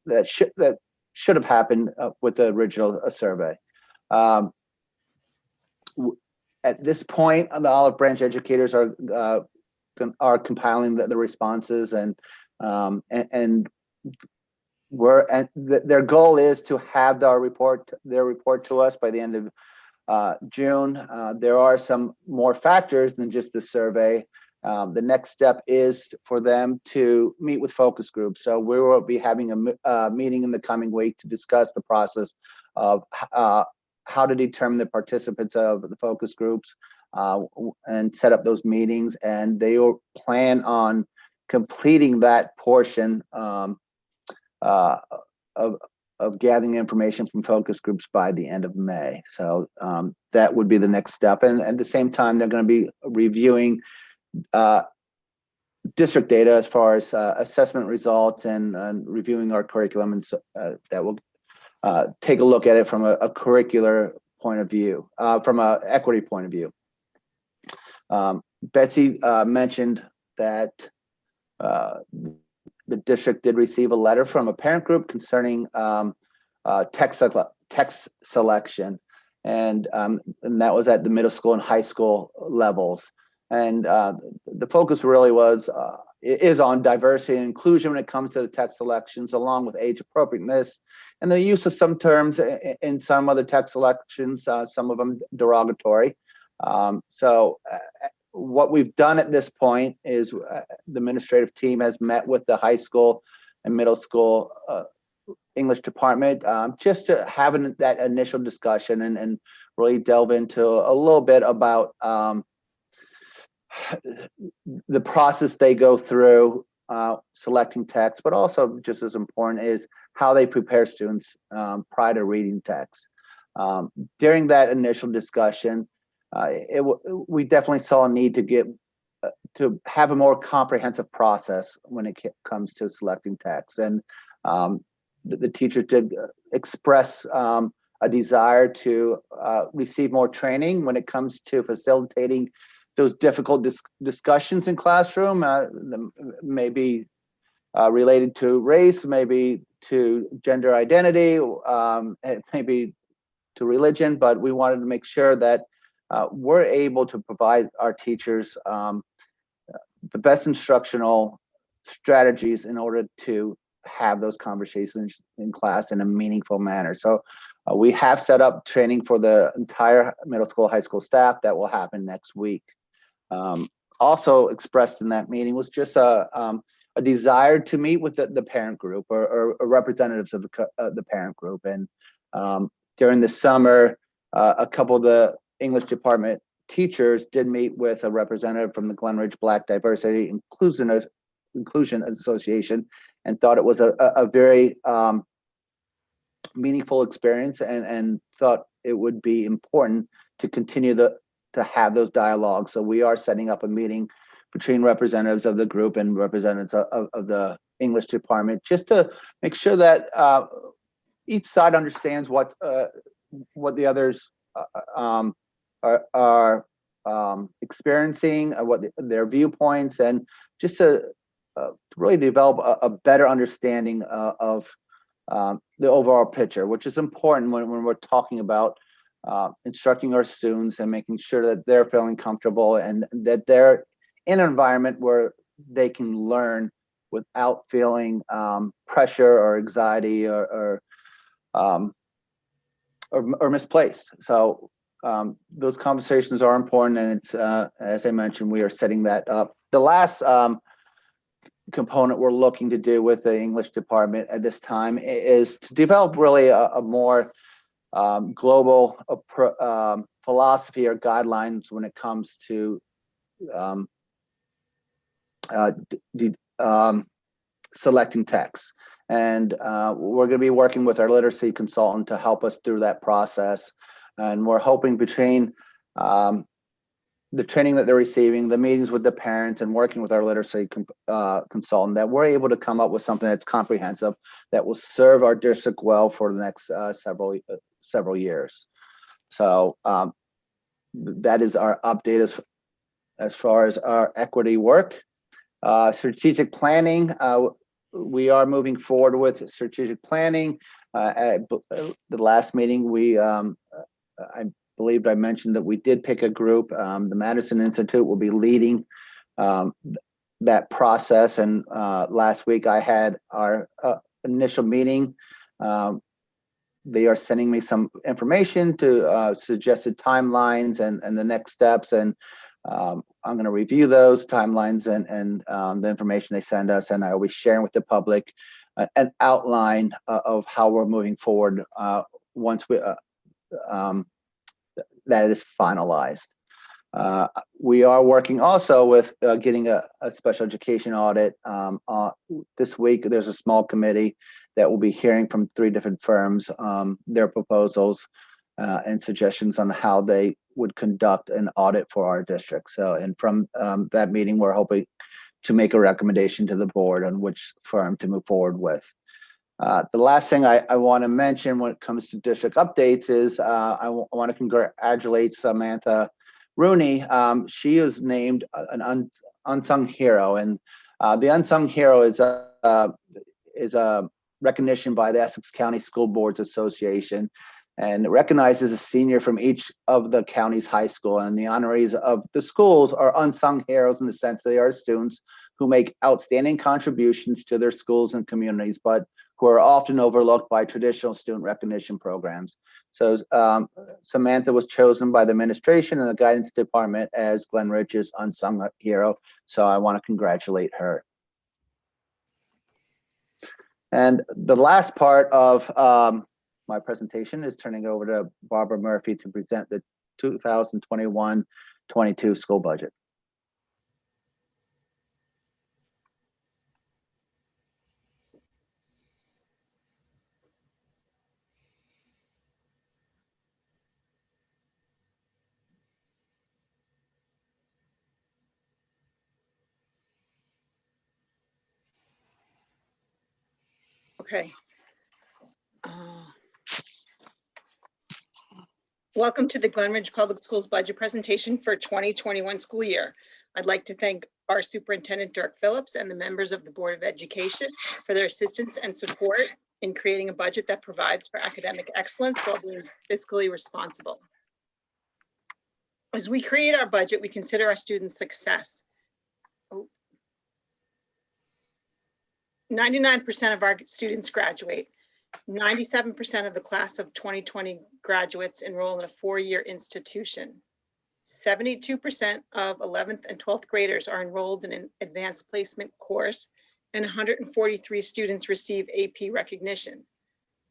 that should have happened with the original survey. At this point, the Olive Branch educators are compiling the responses, and their goal is to have their report to us by the end of June. There are some more factors than just the survey. The next step is for them to meet with focus groups. So we will be having a meeting in the coming week to discuss the process of how to determine the participants of the focus groups and set up those meetings. And they will plan on completing that portion of gathering information from focus groups by the end of May. So that would be the next step. And at the same time, they're going to be reviewing district data as far as assessment results and reviewing our curriculum, and so that will take a look at it from a curricular point of view, from an equity point of view. Betsy mentioned that the district did receive a letter from a parent group concerning text selection, and that was at the middle school and high school levels. And the focus really is on diversity and inclusion when it comes to the text selections, along with age appropriateness and the use of some terms in some other text selections, some of them derogatory. So what we've done at this point is the administrative team has met with the high school and middle school English department just to have that initial discussion and really delve into a little bit about the process they go through selecting text, but also just as important is how they prepare students prior to reading text. During that initial discussion, we definitely saw a need to get to have a more comprehensive process when it comes to selecting text. And the teacher did express a desire to receive more training when it comes to facilitating those difficult discussions in classroom, maybe related to race, maybe to gender identity, maybe to religion, but we wanted to make sure that we're able to provide our teachers the best instructional strategies in order to have those conversations in class in a meaningful manner. So we have set up training for the entire middle school, high school staff that will happen next week. Also expressed in that meeting was just a desire to meet with the parent group or representatives of the parent group. And during the summer, a couple of the English department teachers did meet with a representative from the Glen Ridge Black Diversity Inclusion Association and thought it was a very meaningful experience and thought it would be important to continue to have those dialogues. So we are setting up a meeting between representatives of the group and representatives of the English department, just to make sure that each side understands what the others are experiencing, what their viewpoints, and just to really develop a better understanding of the overall picture, which is important when we're talking about instructing our students and making sure that they're feeling comfortable and that they're in an environment where they can learn without feeling pressure or anxiety or misplaced. So those conversations are important, and it's as I mentioned, we are setting that up. The last component we're looking to do with the English department at this time is to develop really a more global philosophy or guidelines when it comes to selecting texts. And we're going to be working with our literacy consultant to help us through that process. And we're hoping between the training that they're receiving, the meetings with the parents, and working with our literacy consultant, that we're able to come up with something that's comprehensive that will serve our district well for the next several years. So that is our update as far as our equity work. Strategic planning, we are moving forward with strategic planning. At the last meeting, I believed I mentioned that we did pick a group. The Madison Institute will be leading that process. And last week I had our initial meeting. They are sending me some information to suggested timelines and the next steps. And I'm going to review those timelines and the information they send us. And I will be sharing with the public an outline of how we're moving forward once that is finalized. We are working also with getting a special education audit. This week, there's a small committee that will be hearing from 3 different firms, their proposals and suggestions on how they would conduct an audit for our district. So, and from that meeting, we're hoping to make a recommendation to the board on which firm to move forward with. The last thing I want to mention when it comes to district updates is I want to congratulate Samantha Rooney. She is named an unsung hero, and the unsung hero is a recognition by the Essex County School Boards Association, and it recognizes a senior from each of the county's high school. And the honorees of the schools are unsung heroes in the sense they are students who make outstanding contributions to their schools and communities, but who are often overlooked by traditional student recognition programs. So Samantha was chosen by the administration and the guidance department as Glen Ridge's unsung hero. So I want to congratulate her. And the last part of my presentation is turning over to Barbara Murphy to present the 2021-22 school budget. Okay. Welcome to the Glen Ridge Public Schools budget presentation for 2021 school year. I'd like to thank our Superintendent Dirk Phillips and the members of the Board of Education for their assistance and support in creating a budget that provides for academic excellence while being fiscally responsible. As we create our budget, we consider our students' success. 99% of our students graduate. 97% of the class of 2020 graduates enroll in a four-year institution. 72% of 11th and 12th graders are enrolled in an advanced placement course, and 143 students receive AP recognition.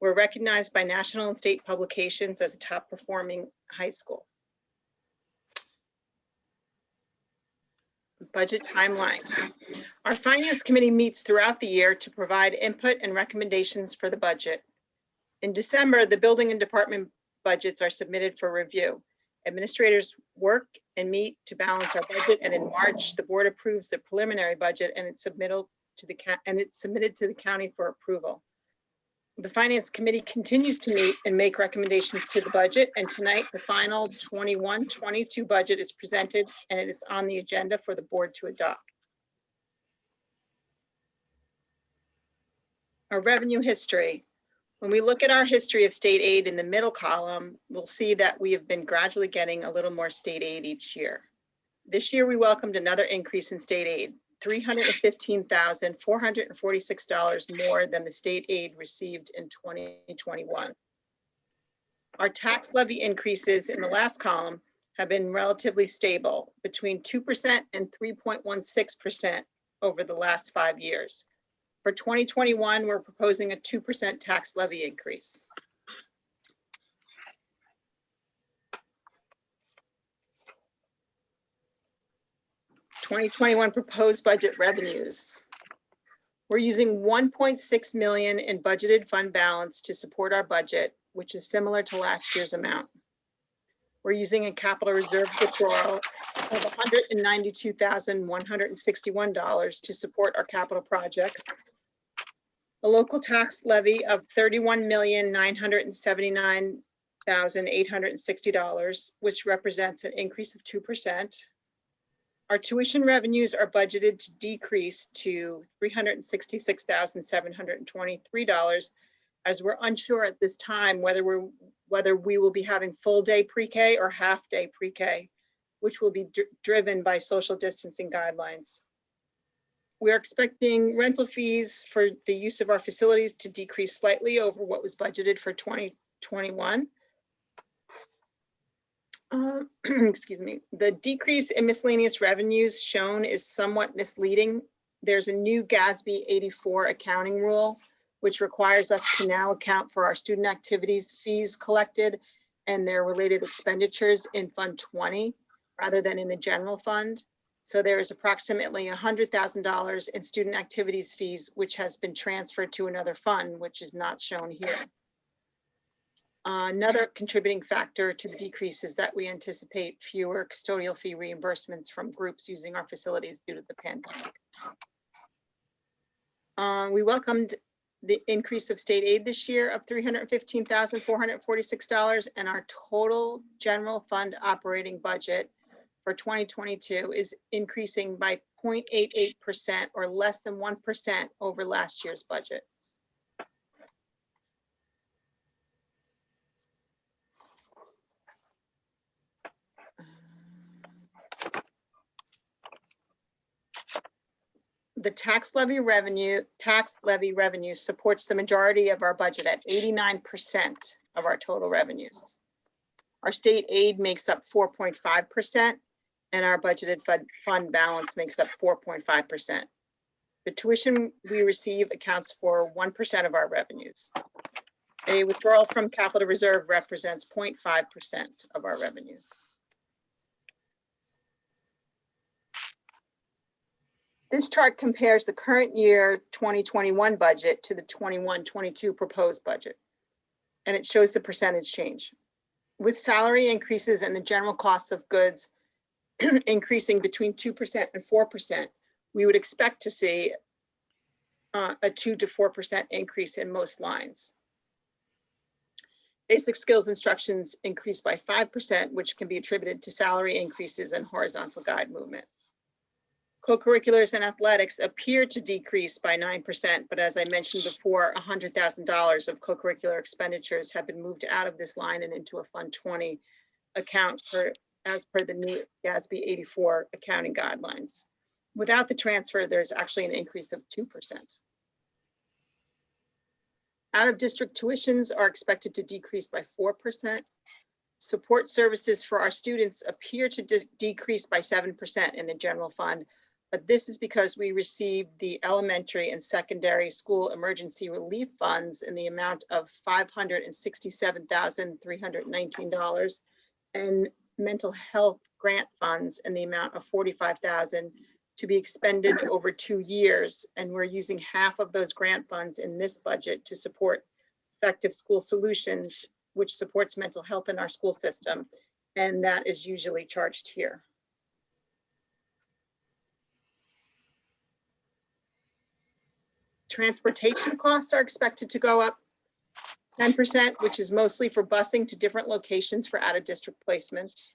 We're recognized by national and state publications as a top performing high school. Budget timeline. Our Finance Committee meets throughout the year to provide input and recommendations for the budget. In December, the building and department budgets are submitted for review. Administrators work and meet to balance our budget, and in March, the board approves the preliminary budget and it's submitted to the county for approval. The Finance Committee continues to meet and make recommendations to the budget, and tonight the final 21-22 budget is presented and it is on the agenda for the board to adopt. Our revenue history. When we look at our history of state aid in the middle column, we'll see that we have been gradually getting a little more state aid each year. This year, we welcomed another increase in state aid, $315,446 more than the state aid received in 2021. Our tax levy increases in the last column have been relatively stable, between 2% and 3.16% over the last 5 years. For 2021, we're proposing a 2% tax levy increase. (2021) proposed budget revenues. We're using $1.6 million in budgeted fund balance to support our budget, which is similar to last year's amount. We're using a capital reserve withdrawal of $192,161 to support our capital projects. A local tax levy of $31,979,860, which represents an increase of 2%. Our tuition revenues are budgeted to decrease to $366,723, as we're unsure at this time whether we will be having full day pre-K or half day pre-K, which will be driven by social distancing guidelines. We're expecting rental fees for the use of our facilities to decrease slightly over what was budgeted for 2021. Excuse me. The decrease in miscellaneous revenues shown is somewhat misleading. There's a new GASB 84 accounting rule, which requires us to now account for our student activities fees collected and their related expenditures in Fund 20 rather than in the general fund. So there is approximately $100,000 in student activities fees, which has been transferred to another fund, which is not shown here. Another contributing factor to the decrease is that we anticipate fewer custodial fee reimbursements from groups using our facilities due to the pandemic. We welcomed the increase of state aid this year of $315,446, and our total general fund operating budget for 2022 is increasing by 0.88% or less than 1% over last year's budget. The tax levy revenue supports the majority of our budget at 89% of our total revenues. Our state aid makes up 4.5%, and our budgeted fund balance makes up 4.5%. The tuition we receive accounts for 1% of our revenues. A withdrawal from capital reserve represents 0.5% of our revenues. This chart compares the current year 2021 budget to the 21-22 proposed budget, and it shows the percentage change. With salary increases and the general costs of goods increasing between 2% and 4%, we would expect to see a 2 to 4% increase in most lines. Basic skills instructions increased by 5%, which can be attributed to salary increases and horizontal guide movement. Co-curriculars and athletics appear to decrease by 9%, but as I mentioned before, $100,000 of co-curricular expenditures have been moved out of this line and into a Fund 20 account as per the new GASB 84 accounting guidelines. Without the transfer, there's actually an increase of 2%. Out-of-district tuitions are expected to decrease by 4%. Support services for our students appear to decrease by 7% in the general fund, but this is because we received the elementary and secondary school emergency relief funds in the amount of $567,319 and mental health grant funds in the amount of $45,000 to be expended over 2 years. And we're using half of those grant funds in this budget to support effective school solutions, which supports mental health in our school system. And that is usually charged here. Transportation costs are expected to go up 10%, which is mostly for busing to different locations for out-of-district placements.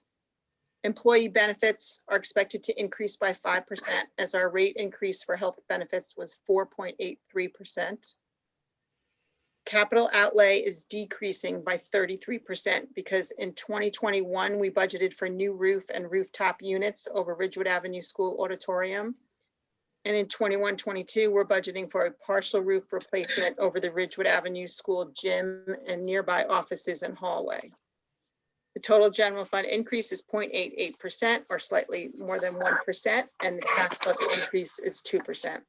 Employee benefits are expected to increase by 5% as our rate increase for health benefits was 4.83%. Capital outlay is decreasing by 33% because in 2021, we budgeted for new roof and rooftop units over Ridgewood Avenue School Auditorium. And in 21-22, we're budgeting for a partial roof replacement over the Ridgewood Avenue School gym and nearby offices and hallway. The total general fund increase is 0.88% or slightly more than 1%, and the tax levy increase is 2%.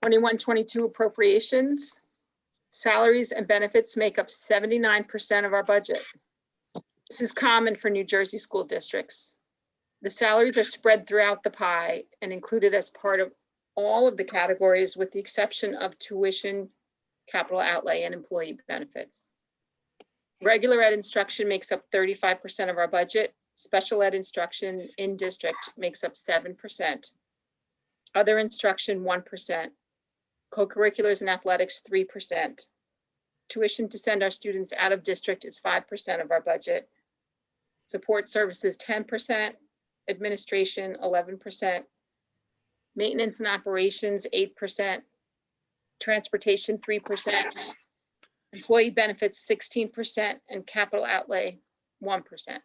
21-22 appropriations. Salaries and benefits make up 79% of our budget. This is common for New Jersey school districts. The salaries are spread throughout the pie and included as part of all of the categories with the exception of tuition, capital outlay, and employee benefits. Regular ed instruction makes up 35% of our budget. Special ed instruction in district makes up 7%. Other instruction, 1%. Co-curriculars and athletics, 3%. Tuition to send our students out of district is 5% of our budget. Support services, 10%. Administration, 11%. Maintenance and operations, 8%. Transportation, 3%. Employee benefits, 16%, and capital outlay, 1%.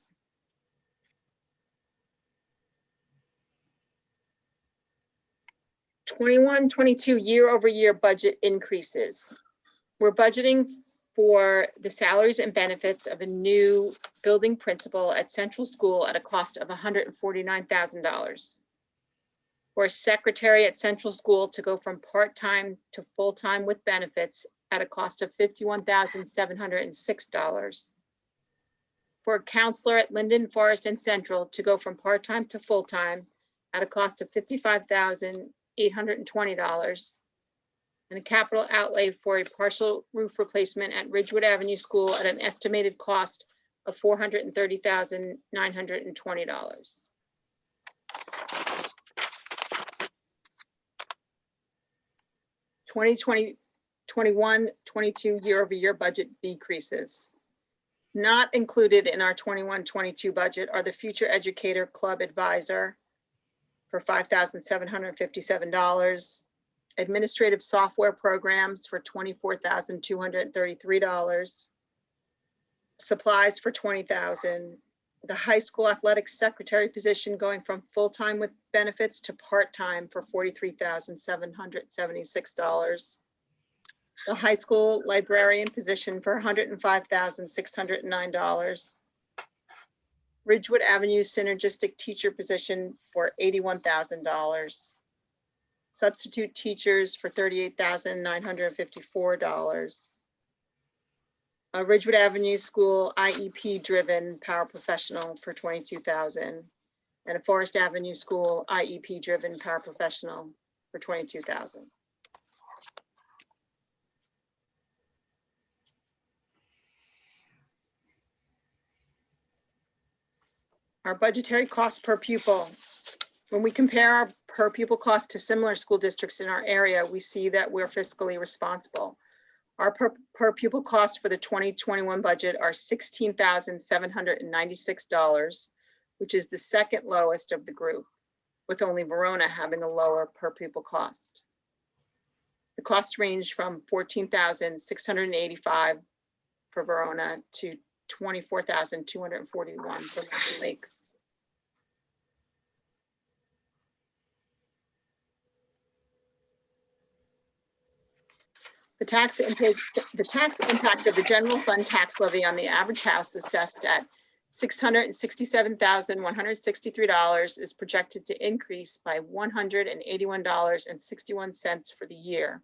'21-22 year-over-year budget increases. We're budgeting for the salaries and benefits of a new building principal at Central School at a cost of $149,000. For a secretary at Central School to go from part-time to full-time with benefits at a cost of $51,706. For a counselor at Linden, Forest, and Central to go from part-time to full-time at a cost of $55,820. And a capital outlay for a partial roof replacement at Ridgewood Avenue School at an estimated cost of $430,920. '21-22 year-over-year budget decreases. Not included in our 21-22 budget are the Future Educator Club Advisor for $5,757, administrative software programs for $24,233, supplies for $20,000, the high school athletics secretary position going from full-time with benefits to part-time for $43,776, the high school librarian position for $105,609, Ridgewood Avenue synergistic teacher position for $81,000, substitute teachers for $38,954, a Ridgewood Avenue School IEP driven paraprofessional for $22,000, and a Forest Avenue School IEP driven paraprofessional for $22,000. Our budgetary cost per pupil. When we compare our per pupil cost to similar school districts in our area, we see that we're fiscally responsible. Our per pupil costs for the 2021 budget are $16,796, which is the second lowest of the group, with only Verona having a lower per pupil cost. The costs range from $14,685 for Verona to $24,241 for Mountain Lakes. The tax impact of the general fund tax levy on the average house assessed at $667,163 is projected to increase by $181.61 for the year,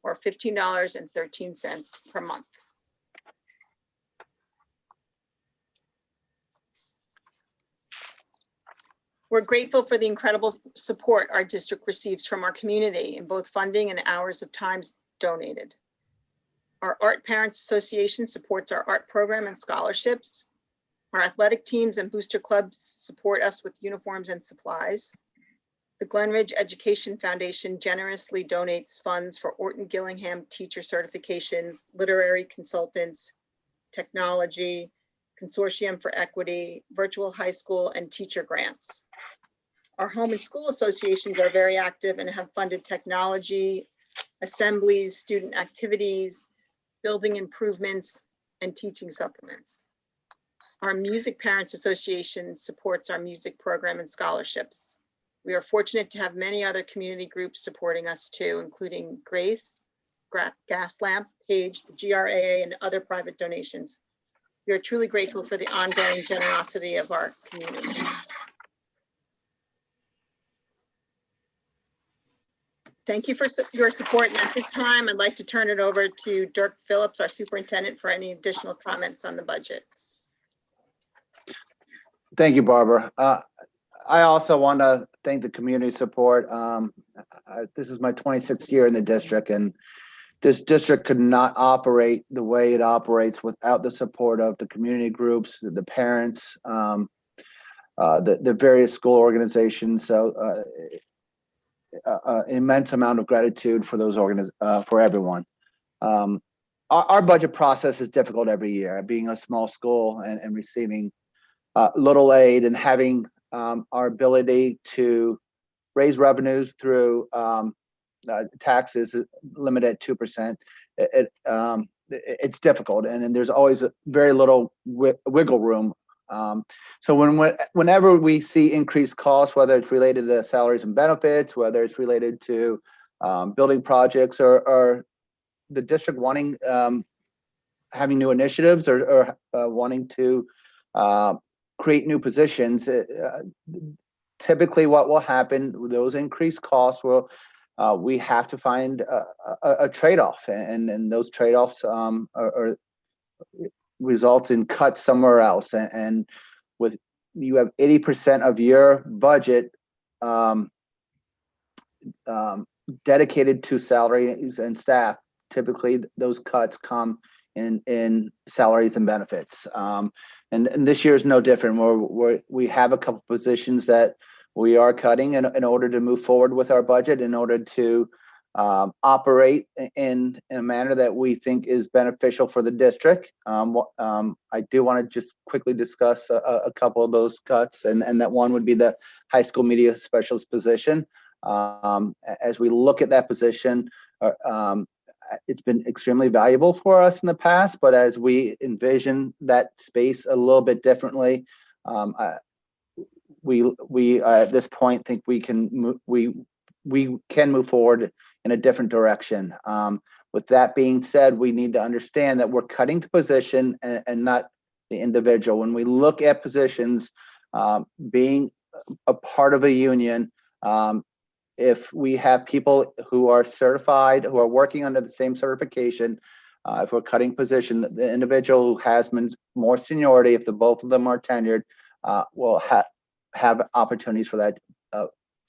or $15.13 per month. We're grateful for the incredible support our district receives from our community in both funding and hours of time donated. Our Art Parents Association supports our art program and scholarships. Our athletic teams and booster clubs support us with uniforms and supplies. The Glen Ridge Education Foundation generously donates funds for Orton Gillingham teacher certifications, literary consultants, technology, Consortium for Equity, virtual high school, and teacher grants. Our home and school associations are very active and have funded technology, assemblies, student activities, building improvements, and teaching supplements. Our Music Parents Association supports our music program and scholarships. We are fortunate to have many other community groups supporting us too, including Grace, Gaslamp, Page, the GRAA, and other private donations. We are truly grateful for the ongoing generosity of our community. Thank you for your support. And at this time, I'd like to turn it over to Dirk Phillips, our superintendent, for any additional comments on the budget. Thank you, Barbara. I also want to thank the community support. This is my 26th year in the district, and this district could not operate the way it operates without the support of the community groups, the parents, the various school organizations. So immense amount of gratitude for those for everyone. Our budget process is difficult every year, being a small school and receiving little aid, and having our ability to raise revenues through taxes limited at 2%. It's difficult, and there's always very little wiggle room. So whenever we see increased costs, whether it's related to salaries and benefits, whether it's related to building projects, or the district wanting having new initiatives, or wanting to create new positions, typically what will happen with those increased costs will we have to find a trade-off, and those trade-offs are results in cuts somewhere else. And with you have 80% of your budget dedicated to salaries and staff, typically those cuts come in salaries and benefits. And this year is no different. We have a couple positions that we are cutting in order to move forward with our budget, in order to operate in a manner that we think is beneficial for the district. I do want to just quickly discuss a couple of those cuts, and that one would be the high school media specialist position. As we look at that position, it's been extremely valuable for us in the past, but as we envision that space a little bit differently, we at this point think we can move forward in a different direction. With that being said, we need to understand that we're cutting the position and not the individual. When we look at positions, being a part of a union, if we have people who are certified, who are working under the same certification, if we're cutting position, the individual who has more seniority, if the both of them are tenured, will have opportunities for that,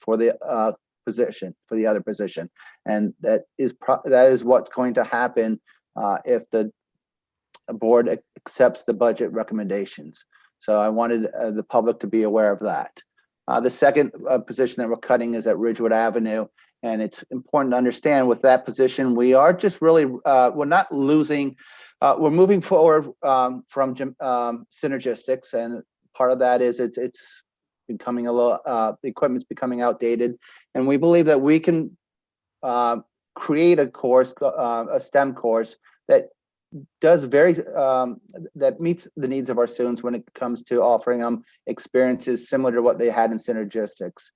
for the position, for the other position. And that is what's going to happen if the board accepts the budget recommendations. So I wanted the public to be aware of that. The second position that we're cutting is at Ridgewood Avenue. And it's important to understand with that position, we are just really, we're not losing, we're moving forward from synergistics. And part of that is it's becoming a little, the equipment's becoming outdated. And we believe that we can create a course, a STEM course that does that meets the needs of our students when it comes to offering them experiences similar to what they had in synergistics.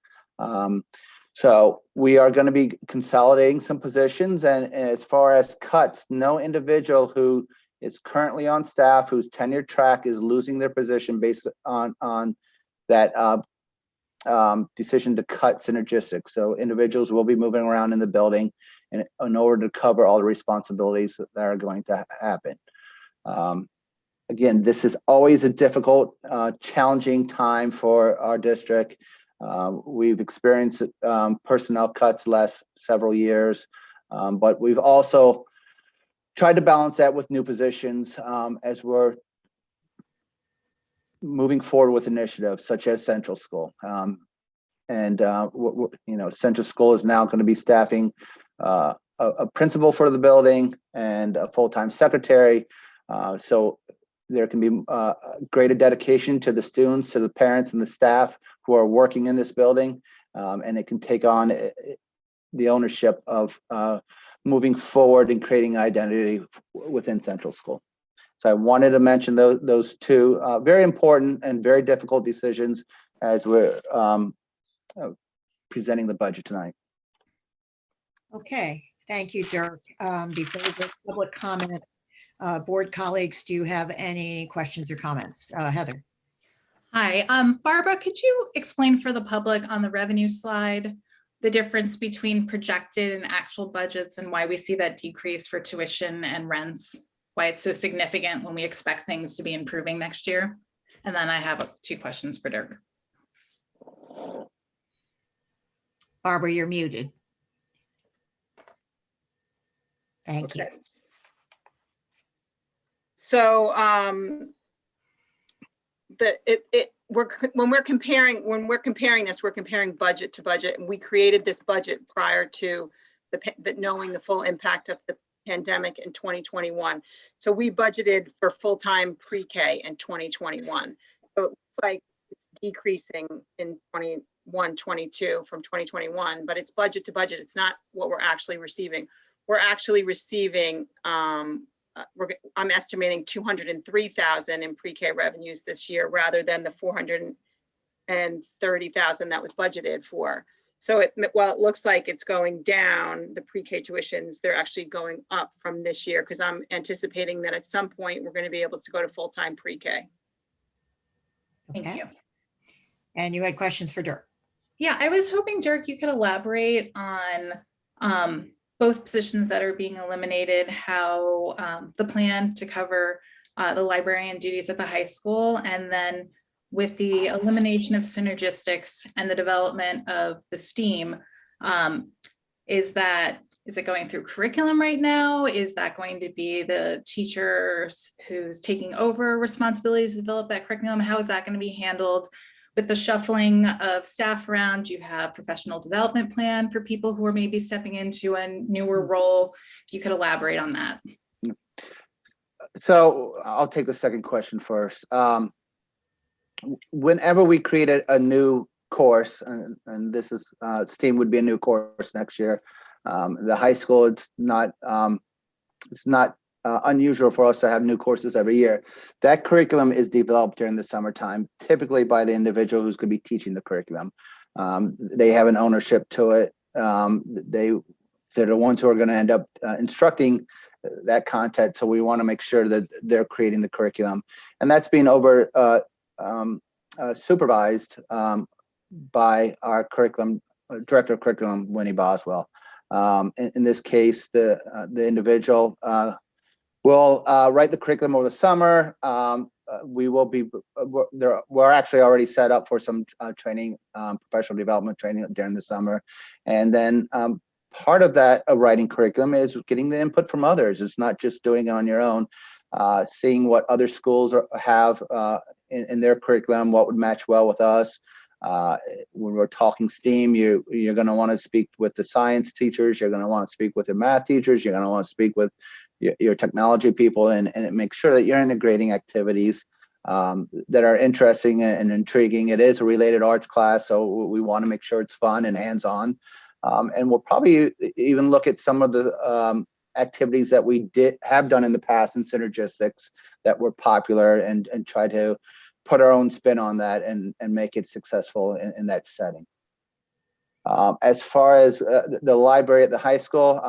So we are going to be consolidating some positions, and as far as cuts, no individual who is currently on staff whose tenure track is losing their position based on that decision to cut synergistics. So individuals will be moving around in the building in order to cover all the responsibilities that are going to happen. Again, this is always a difficult, challenging time for our district. We've experienced personnel cuts last several years, but we've also tried to balance that with new positions as we're moving forward with initiatives such as Central School. Central School is now going to be staffing a principal for the building and a full-time secretary. So there can be greater dedication to the students, to the parents and the staff who are working in this building. And it can take on the ownership of moving forward and creating identity within Central School. So I wanted to mention those two very important and very difficult decisions as we're presenting the budget tonight. Okay, thank you, Dirk. Before we go to public comment, board colleagues, do you have any questions or comments? Heather. Hi, Barbara, could you explain for the public on the revenue slide the difference between projected and actual budgets and why we see that decrease for tuition and rents, why it's so significant when we expect things to be improving next year? And then I have 2 questions for Dirk. Barbara, you're muted. Thank you. So when we're comparing this, we're comparing budget to budget, and we created this budget prior to knowing the full impact of the pandemic in 2021. So we budgeted for full-time pre-K in 2021. So it looks like it's decreasing in 21-22 from 2021, but it's budget to budget. It's not what we're actually receiving. We're actually receiving, I'm estimating 203,000 in pre-K revenues this year rather than the 430,000 that was budgeted for. So while it looks like it's going down, the pre-K tuitions, they're actually going up from this year because I'm anticipating that at some point we're going to be able to go to full-time pre-K. Thank you. And you had questions for Dirk. Yeah, I was hoping, Dirk, you could elaborate on both positions that are being eliminated, how the plan to cover the librarian duties at the high school, and then with the elimination of synergistics and the development of the STEAM, is it going through curriculum right now? Is that going to be the teachers who's taking over responsibilities to develop that curriculum? How is that going to be handled? With the shuffling of staff around, you have professional development plan for people who are maybe stepping into a newer role. If you could elaborate on that. So I'll take the second question first. Whenever we created a new course, and this is STEAM would be a new course next year. The high school, it's not unusual for us to have new courses every year. That curriculum is developed during the summertime, typically by the individual who's going to be teaching the curriculum. They have an ownership to it. They're the ones who are going to end up instructing that content. So we want to make sure that they're creating the curriculum, and that's being supervised by our curriculum director of curriculum, Winnie Boswell. In this case, the individual will write the curriculum over the summer. We're actually already set up for some training, professional development training during the summer. And then part of that writing curriculum is getting the input from others. It's not just doing it on your own, seeing what other schools have in their curriculum, what would match well with us. When we're talking STEAM, you're going to want to speak with the science teachers. You're going to want to speak with the math teachers. You're going to want to speak with your technology people, and make sure that you're integrating activities that are interesting and intriguing. It is a related arts class, so we want to make sure it's fun and hands-on. And we'll probably even look at some of the activities that we have done in the past in synergistics that were popular, and try to put our own spin on that and make it successful in that setting. As far as the library at the high school,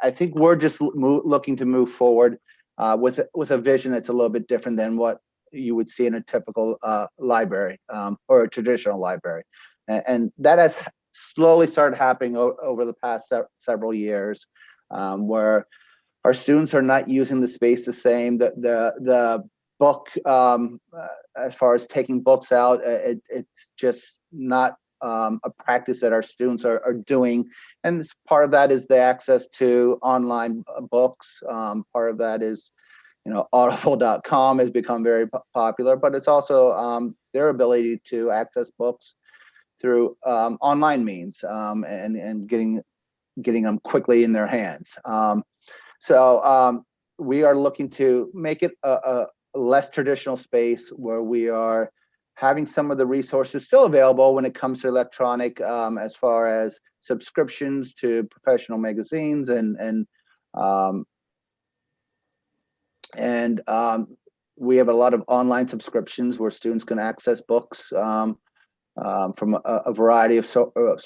I think we're just looking to move forward with a vision that's a little bit different than what you would see in a typical library or a traditional library. And that has slowly started happening over the past several years, where our students are not using the space the same. The book, as far as taking books out, it's just not a practice that our students are doing. And part of that is the access to online books. Part of that is, audible.com has become very popular, but it's also their ability to access books through online means, and getting them quickly in their hands. So we are looking to make it a less traditional space where we are having some of the resources still available when it comes to electronic, as far as subscriptions to professional magazines and we have a lot of online subscriptions where students can access books from a variety of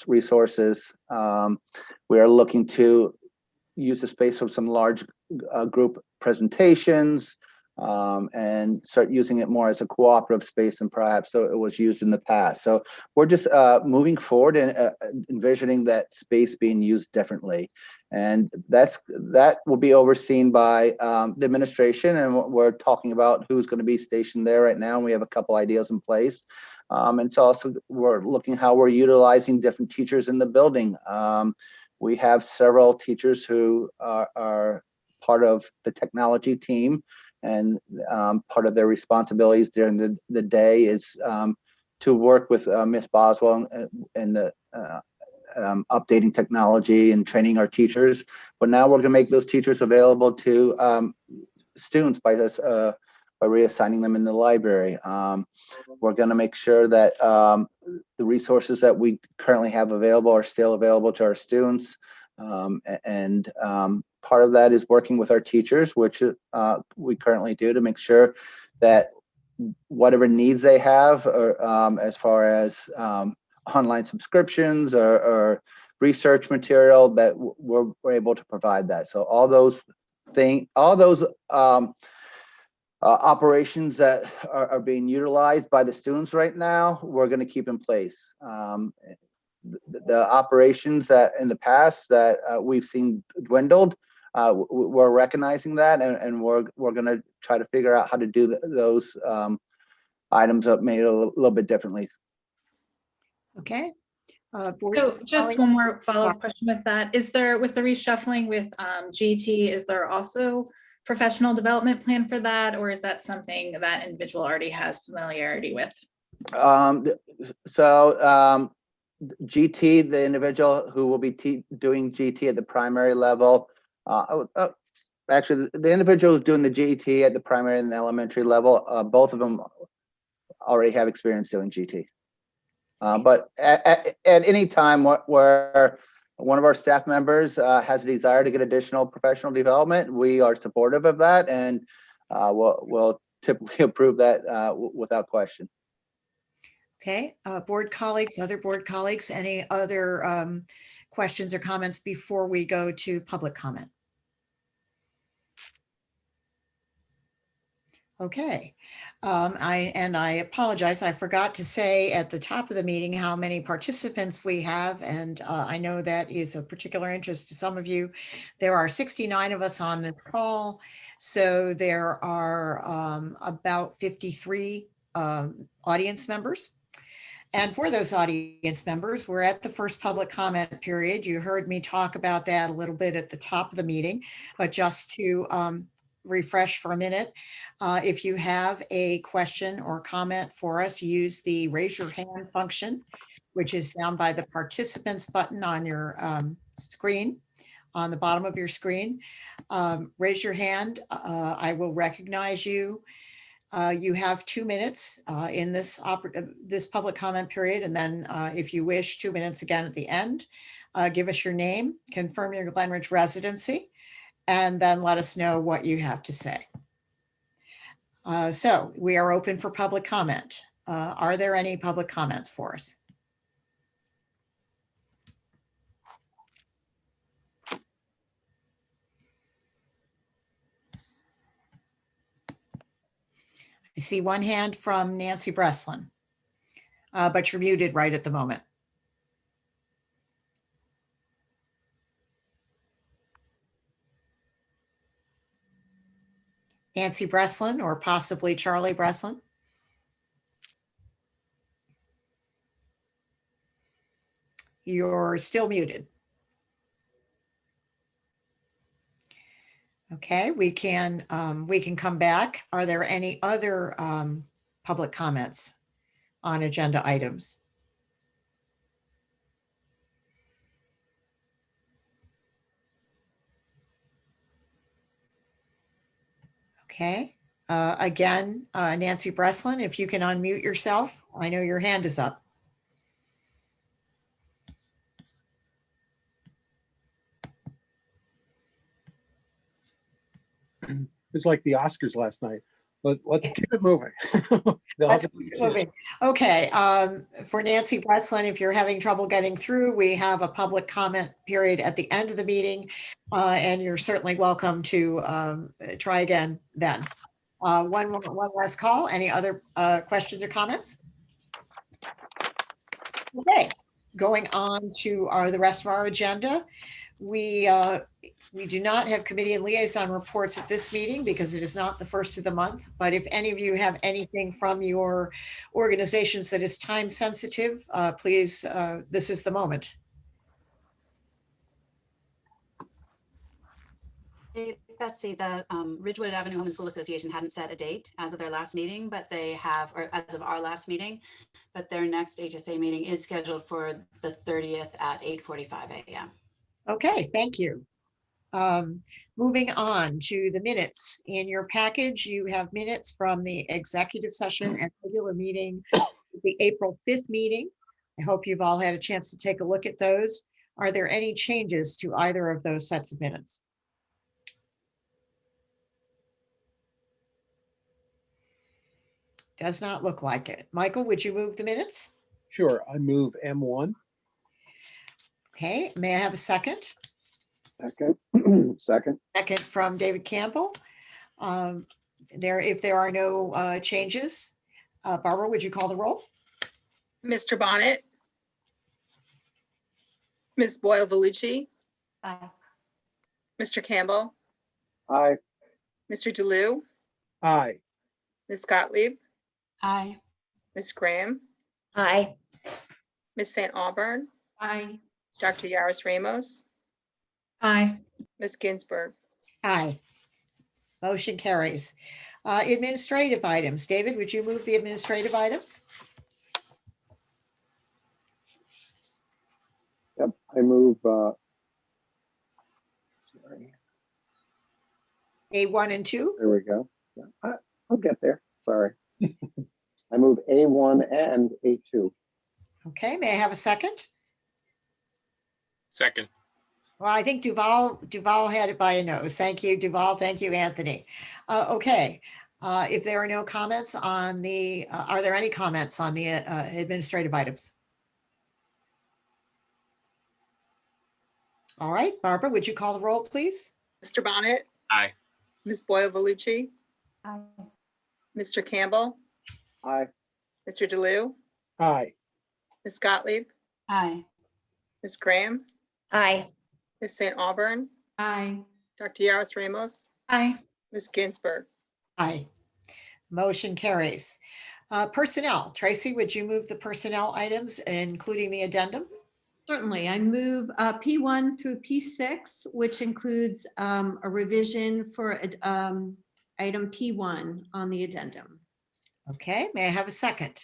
resources. We are looking to use the space for some large group presentations, and start using it more as a cooperative space than perhaps it was used in the past. So we're just moving forward and envisioning that space being used differently. And that will be overseen by the administration, and we're talking about who's going to be stationed there right now. And we have a couple ideas in place. And it's also, we're looking how we're utilizing different teachers in the building. We have several teachers who are part of the technology team, and part of their responsibilities during the day is to work with Miss Boswell and the updating technology and training our teachers. But now we're going to make those teachers available to students by reassigning them in the library. We're going to make sure that the resources that we currently have available are still available to our students. Part of that is working with our teachers, which we currently do, to make sure that whatever needs they have, or as far as online subscriptions or research material, that we're able to provide that. So all those operations that are being utilized by the students right now, we're going to keep in place. The operations that in the past that we've seen dwindled, we're recognizing that, and we're going to try to figure out how to do those items up made a little bit differently. Okay. So just one more follow-up question with that. Is there, with the reshuffling with GT, is there also professional development plan for that, or is that something that individual already has familiarity with? GT, the individual who will be doing GT at the primary level, actually the individual who's doing the GT at the primary and elementary level, both of them already have experience doing GT. But at any time where one of our staff members has a desire to get additional professional development, we are supportive of that, and we'll typically approve that without question. Okay, board colleagues, other board colleagues, any other questions or comments before we go to public comment? Okay, I apologize. I forgot to say at the top of the meeting how many participants we have, and I know that is of particular interest to some of you. There are 69 of us on this call, so there are about 53 audience members. And for those audience members, we're at the first public comment period. You heard me talk about that a little bit at the top of the meeting, but just to refresh for a minute. If you have a question or comment for us, use the raise your hand function, which is down by the participants button on your screen, on the bottom of your screen. Raise your hand. I will recognize you. You have 2 minutes in this public comment period. And then if you wish, 2 minutes again at the end. Give us your name, confirm your Glenridge residency, and then let us know what you have to say. So we are open for public comment. Are there any public comments for us? I see one hand from Nancy Breslin, but you're muted right at the moment. Nancy Breslin or possibly Charlie Breslin. You're still muted. Okay, we can come back. Are there any other public comments on agenda items? Okay, again, Nancy Breslin, if you can unmute yourself, I know your hand is up. It's like the Oscars last night, but let's keep it moving. Let's keep it moving. Okay, for Nancy Breslin, if you're having trouble getting through, we have a public comment period at the end of the meeting, and you're certainly welcome to try again then. One last call. Any other questions or comments? Okay, going on to the rest of our agenda. We do not have committee and liaison reports at this meeting because it is not the first of the month. But if any of you have anything from your organizations that is time sensitive, please, this is the moment. Hey, Betsy, the Ridgewood Avenue Home and School Association hadn't set a date as of their last meeting, but they have, or as of our last meeting, but their next HSA meeting is scheduled for the 30th at 8:45 a.m. Okay, thank you. Moving on to the minutes. In your package, you have minutes from the executive session and regular meeting, the April 5th meeting. I hope you've all had a chance to take a look at those. Are there any changes to either of those sets of minutes? Does not look like it. Michael, would you move the minutes? Sure, I move M1. Okay, may I have a second? Second. Second. Second from David Campbell. If there are no changes, Barbara, would you call the roll? Mr. Bonnet, Ms. Boyle Vellucci, Aye. Mr. Campbell, Aye. Mr. DeLu, Aye. Ms. Gottlieb, Aye. Ms. Graham, Aye. Ms. St. Auburn, Aye. Dr. Yaris Ramos, Aye. Ms. Ginsburg. Aye. Motion carries. Administrative items. David, would you move the administrative items? Yep, I move, sorry, A1 and 2? there we go. Yeah, I'll get there, sorry. I move A1 and A2. Okay, may I have a second? Second. Well, I think Duval had it by a nose. Thank you, Duval. Thank you, Anthony. Okay, if there are no comments on the, are there any comments on the administrative items? All right, Barbara, would you call the roll, please? Mr. Bonnet, Aye. Ms. Boyle Vellucci, Aye. Mr. Campbell, Aye. Mr. DeLu, Aye. Ms. Gottlieb, Aye. Ms. Graham, Aye. Ms. St. Auburn, Aye. Dr. Yaris Ramos, Aye. Ms. Ginsburg. Aye. Motion carries. Personnel. Tracy, would you move the personnel items, including the addendum? Certainly, I move P1 through P6, which includes a revision for item P1 on the addendum. Okay, may I have a second?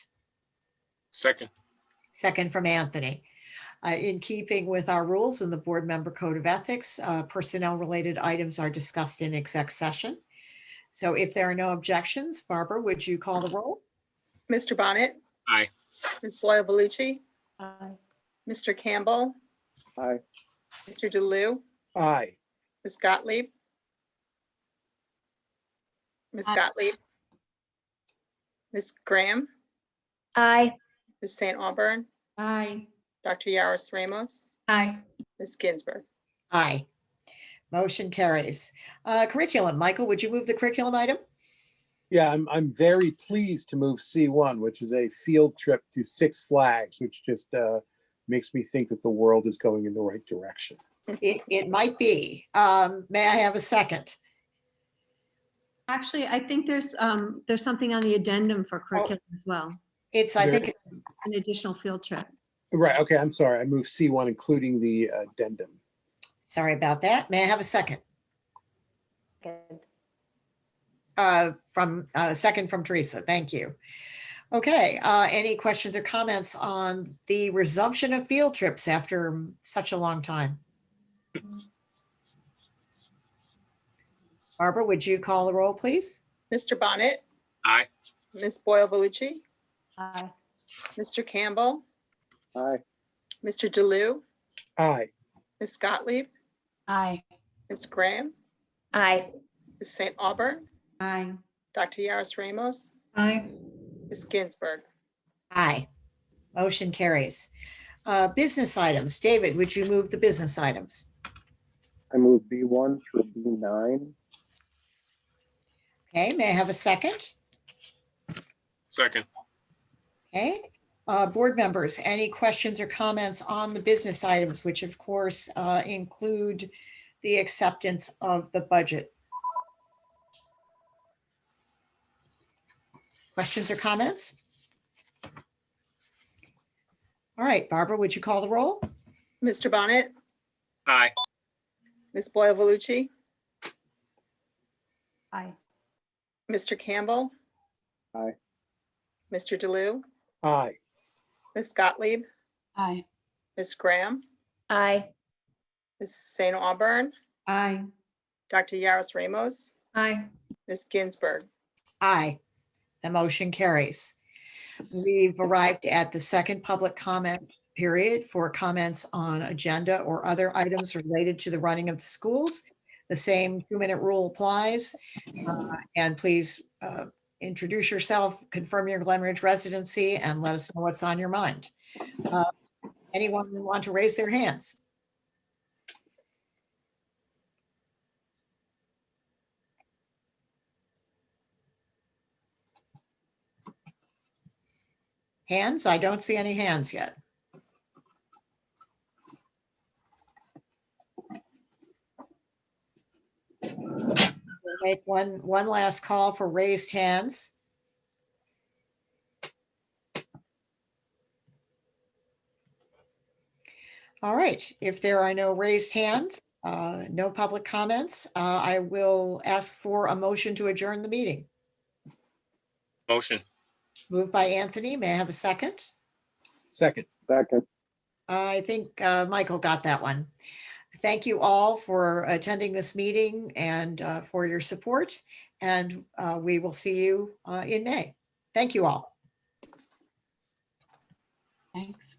Second. Second from Anthony. In keeping with our rules and the board member code of ethics, personnel-related items are discussed in exec session. So if there are no objections, Barbara, would you call the roll? Mr. Bonnet, Aye. Ms. Boyle Belucci, Aye. Mr. Campbell, Aye. Mr. DeLu, Aye. Ms. Gottlieb, Ms. Aye. Gottlieb, Ms. Graham, Aye. Ms. St. Aubern, Aye. Dr. Yaros Ramos, Aye. Ms. Ginsburg. Aye. Motion carries. Curriculum, Michael, would you move the curriculum item? Yeah, I'm very pleased to move C1, which is a field trip to Six Flags, which just makes me think that the world is going in the right direction. It might be. May I have a second? Actually, I think there's something on the addendum for curriculum as well, It's, I think, an additional field trip. Right, okay, I'm sorry. I moved C1, including the addendum. sorry about that. May I have a second? Good. Second from Teresa. Thank you. Okay, any questions or comments on the resumption of field trips after such a long time? Barbara, would you call the roll, please? Mr. Bonnet, Aye. Ms. Boyle Belucci, Aye. Mr. Campbell, Aye. Mr. DeLu, Aye. Ms. Gottlieb, Aye. Ms. Graham, Aye. Ms. St. Aubern, Aye. Dr. Yaros Ramos, Aye. Ms. Ginsburg. Aye. Motion carries. Business items. David, would you move the business items? I move B1 through B9. Okay, may I have a second? Second. Okay, board members, any questions or comments on the business items, which of course include the acceptance of the budget? Questions or comments? All right, Barbara, would you call the roll? Mr. Bonnet, Aye. Ms. Boyle Belucci, Aye. Mr. Campbell, Aye. Mr. DeLu, Aye. Ms. Gottlieb, Aye. Ms. Graham, Aye. Ms. St. Aubern, Aye. Dr. Yaros Ramos, Aye. Ms. Ginsburg. Aye. The motion carries. We've arrived at the second public comment period for comments on agenda or other items related to the running of the schools. The same 2-minute rule applies. And please introduce yourself, confirm your Glen Ridge residency, and let us know what's on your mind. Anyone want to raise their hands? Hands? I don't see any hands yet. We'll make one last call for raised hands. All right, if there are no raised hands, no public comments, I will ask for a motion to adjourn the meeting. Motion. Moved by Anthony. May I have a second? Second. Second. I think Michael got that one. Thank you all for attending this meeting and for your support. And we will see you in May. Thank you all. Thanks.